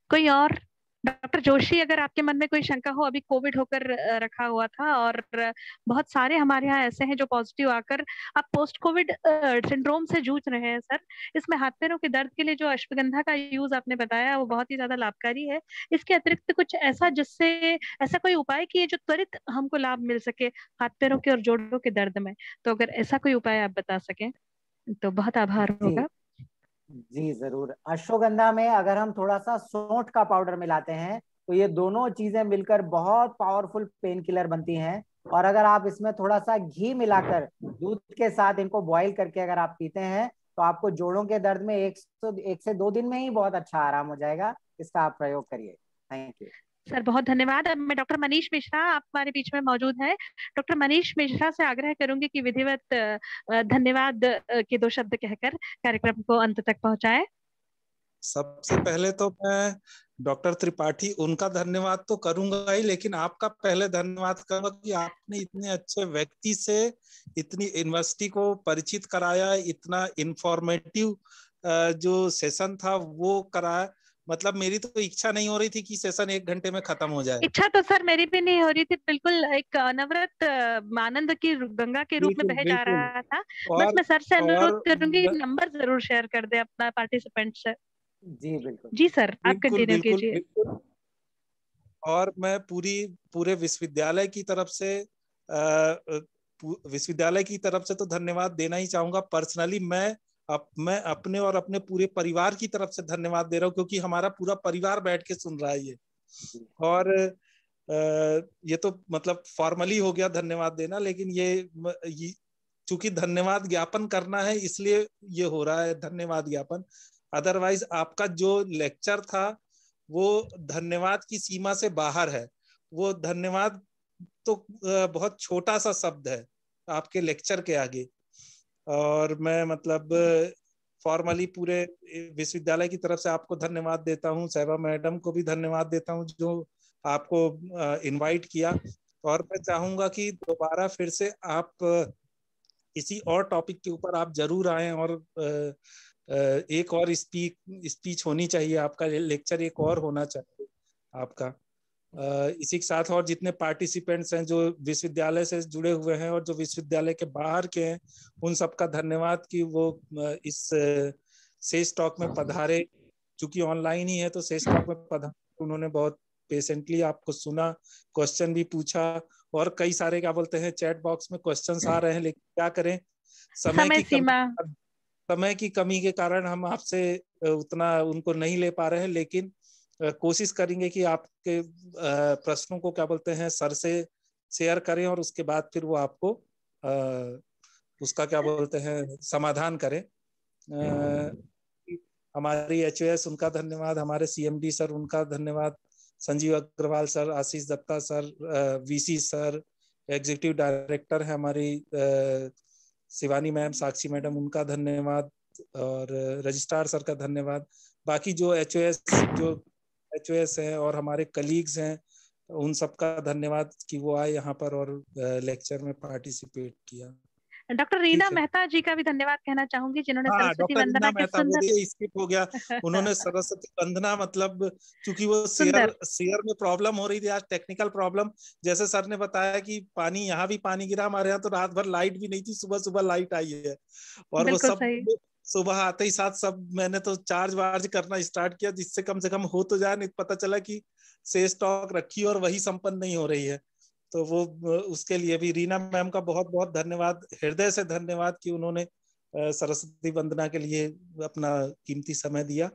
कोई और? डॉक्टर जोशी, अगर आपके मन में कोई शंका हो, अभी कोविड होकर रखा हुआ था और बहुत सारे हमारे यहाँ ऐसे हैं जो पॉजिटिव आकर अब पोस्ट कोविड सिंड्रोम से जूझ रहे हैं। सर इसमें हाथ पैरों के दर्द के लिए जो अश्वगंधा का यूज आपने बताया वो बहुत ही ज्यादा लाभकारी है। इसके अतिरिक्त कुछ ऐसा जिससे ऐसा कोई उपाय किए जो त्वरित हमको लाभ मिल सके हाथ पैरों के और जोड़ों के दर्द में, तो अगर ऐसा कोई उपाय आप बता सकें तो बहुत आभार होगा। जी जरूर। अश्वगंधा में अगर हम थोड़ा सा सौंठ का पाउडर मिलाते हैं तो ये दोनों चीजें मिलकर बहुत पावरफुल पेन किलर बनती हैं। और अगर आप इसमें थोड़ा सा घी मिलाकर दूध के साथ इनको बॉईल करके अगर आप पीते हैं तो आपको जोड़ों के दर्द में 1 से 2 दिन में ही बहुत अच्छा आराम हो जाएगा। इसका आप प्रयोग करिए। थैंक यू सर, बहुत धन्यवाद। अब मैं डॉक्टर मनीष मिश्रा, आप हमारे बीच में मौजूद हैं। डॉक्टर मनीष मिश्रा से आग्रह करूंगी कि विधिवत धन्यवाद के 2 शब्द कहकर कार्यक्रम को अंत तक पहुंचाएं। सबसे पहले तो मैं डॉक्टर त्रिपाठी उनका धन्यवाद तो करूंगा ही, लेकिन आपका पहले धन्यवाद करूंगा कि आपने इतने अच्छे व्यक्ति से इतनी यूनिवर्सिटी को परिचित कराया, इतना इंफॉर्मेटिव जो सेशन था वो कराया। मतलब मेरी तो इच्छा नहीं हो रही थी कि सेशन 1 घंटे में खत्म हो जाए। इच्छा तो सर मेरी भी नहीं हो रही थी, बिल्कुल एक अनवरत आनंद की गंगा के रूप में बिल्कुल बह जा बिल्कुल। रहा था। बस और मैं सर से अनुरोध और करूंगी, नंबर जरूर शेयर कर दे अपना पार्टिसिपेंट से। जी बिल्कुल। जी सर, आप बिल्कुल कंटिन्यू बिल्कुल कीजिए। बिल्कुल। और मैं पूरे विश्वविद्यालय की तरफ से तो धन्यवाद देना ही चाहूंगा। पर्सनली मैं अपने और अपने पूरे परिवार की तरफ से धन्यवाद दे रहा हूँ, क्योंकि हमारा पूरा परिवार बैठ के सुन रहा है ये। और ये तो मतलब फॉर्मली हो गया धन्यवाद देना, लेकिन ये चूंकि धन्यवाद ज्ञापन करना है इसलिए ये हो रहा है धन्यवाद ज्ञापन। अदरवाइज आपका जो लेक्चर था वो धन्यवाद की सीमा से बाहर है। वो धन्यवाद तो बहुत छोटा सा शब्द है आपके लेक्चर के आगे। और मैं मतलब फॉर्मली पूरे विश्वविद्यालय की तरफ से आपको धन्यवाद देता हूँ। सहबा मैडम को भी धन्यवाद देता हूँ जो आपको इनवाइट किया। और मैं चाहूंगा कि दोबारा फिर से आप किसी और टॉपिक के ऊपर आप जरूर आए, और एक और स्पीच होनी चाहिए, आपका लेक्चर एक और होना चाहिए आपका। इसी के साथ और जितने पार्टिसिपेंट्स हैं जो विश्वविद्यालय से जुड़े हुए हैं और जो विश्वविद्यालय के बाहर के हैं, उन सबका धन्यवाद कि वो इस सेज टॉक में पधारे। चूंकि ऑनलाइन ही है तो सेज टॉक में पधारे, उन्होंने बहुत पेशेंटली आपको सुना, क्वेश्चन भी पूछा। और कई सारे क्या बोलते हैं चैट बॉक्स में क्वेश्चंस आ रहे हैं, लेकिन क्या करें, समय की कमी के कारण हम आपसे उतना उनको नहीं ले पा रहे हैं। लेकिन कोशिश करेंगे कि आपके प्रश्नों को क्या बोलते हैं सर से शेयर करें, और उसके बाद फिर वो आपको उसका क्या बोलते हैं समाधान करें। हमारी HOS उनका धन्यवाद, हमारे CMD सर उनका धन्यवाद, Sanjeev Agarwal sir, Ashish Dutta sir, VC sir, executive director है हमारी शिवानी मैम, साक्षी मैडम, उनका धन्यवाद, और रजिस्ट्रार सर का धन्यवाद। बाकी जो HOS हैं और हमारे कलीग्स हैं, उन सबका धन्यवाद कि वो आए यहाँ पर और लेक्चर में पार्टिसिपेट किया। डॉक्टर रीना मेहता जी का भी धन्यवाद कहना चाहूंगी, जिन्होंने सरस्वती वंदना के सुंदर स्किप हो गया। उन्होंने सरस्वती वंदना मतलब चूंकि वो शेयर में प्रॉब्लम हो रही थी आज, टेक्निकल प्रॉब्लम, जैसे सर ने बताया कि पानी यहाँ भी पानी गिरा, हमारे यहाँ तो रात भर लाइट भी नहीं थी, सुबह सुबह लाइट आई है। और वो सब सुबह आते ही साथ सब मैंने तो चार्ज वार्ज करना स्टार्ट किया, जिससे कम से कम हो तो जाए। नहीं पता चला कि सेज टॉक रखी और वही संपन्न नहीं हो रही है। तो वो उसके लिए भी रीना मैम का बहुत बहुत धन्यवाद, हृदय से धन्यवाद कि उन्होंने सरस्वती वंदना के लिए अपना कीमती समय दिया।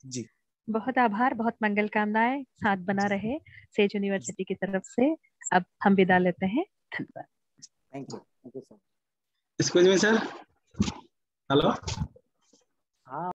जी बहुत आभार, बहुत मंगल कामनाएं साथ बना रहे सेज यूनिवर्सिटी की तरफ से। अब हम विदा लेते हैं, धन्यवाद। Thank you sir. Excuse me sir, hello. हाँ।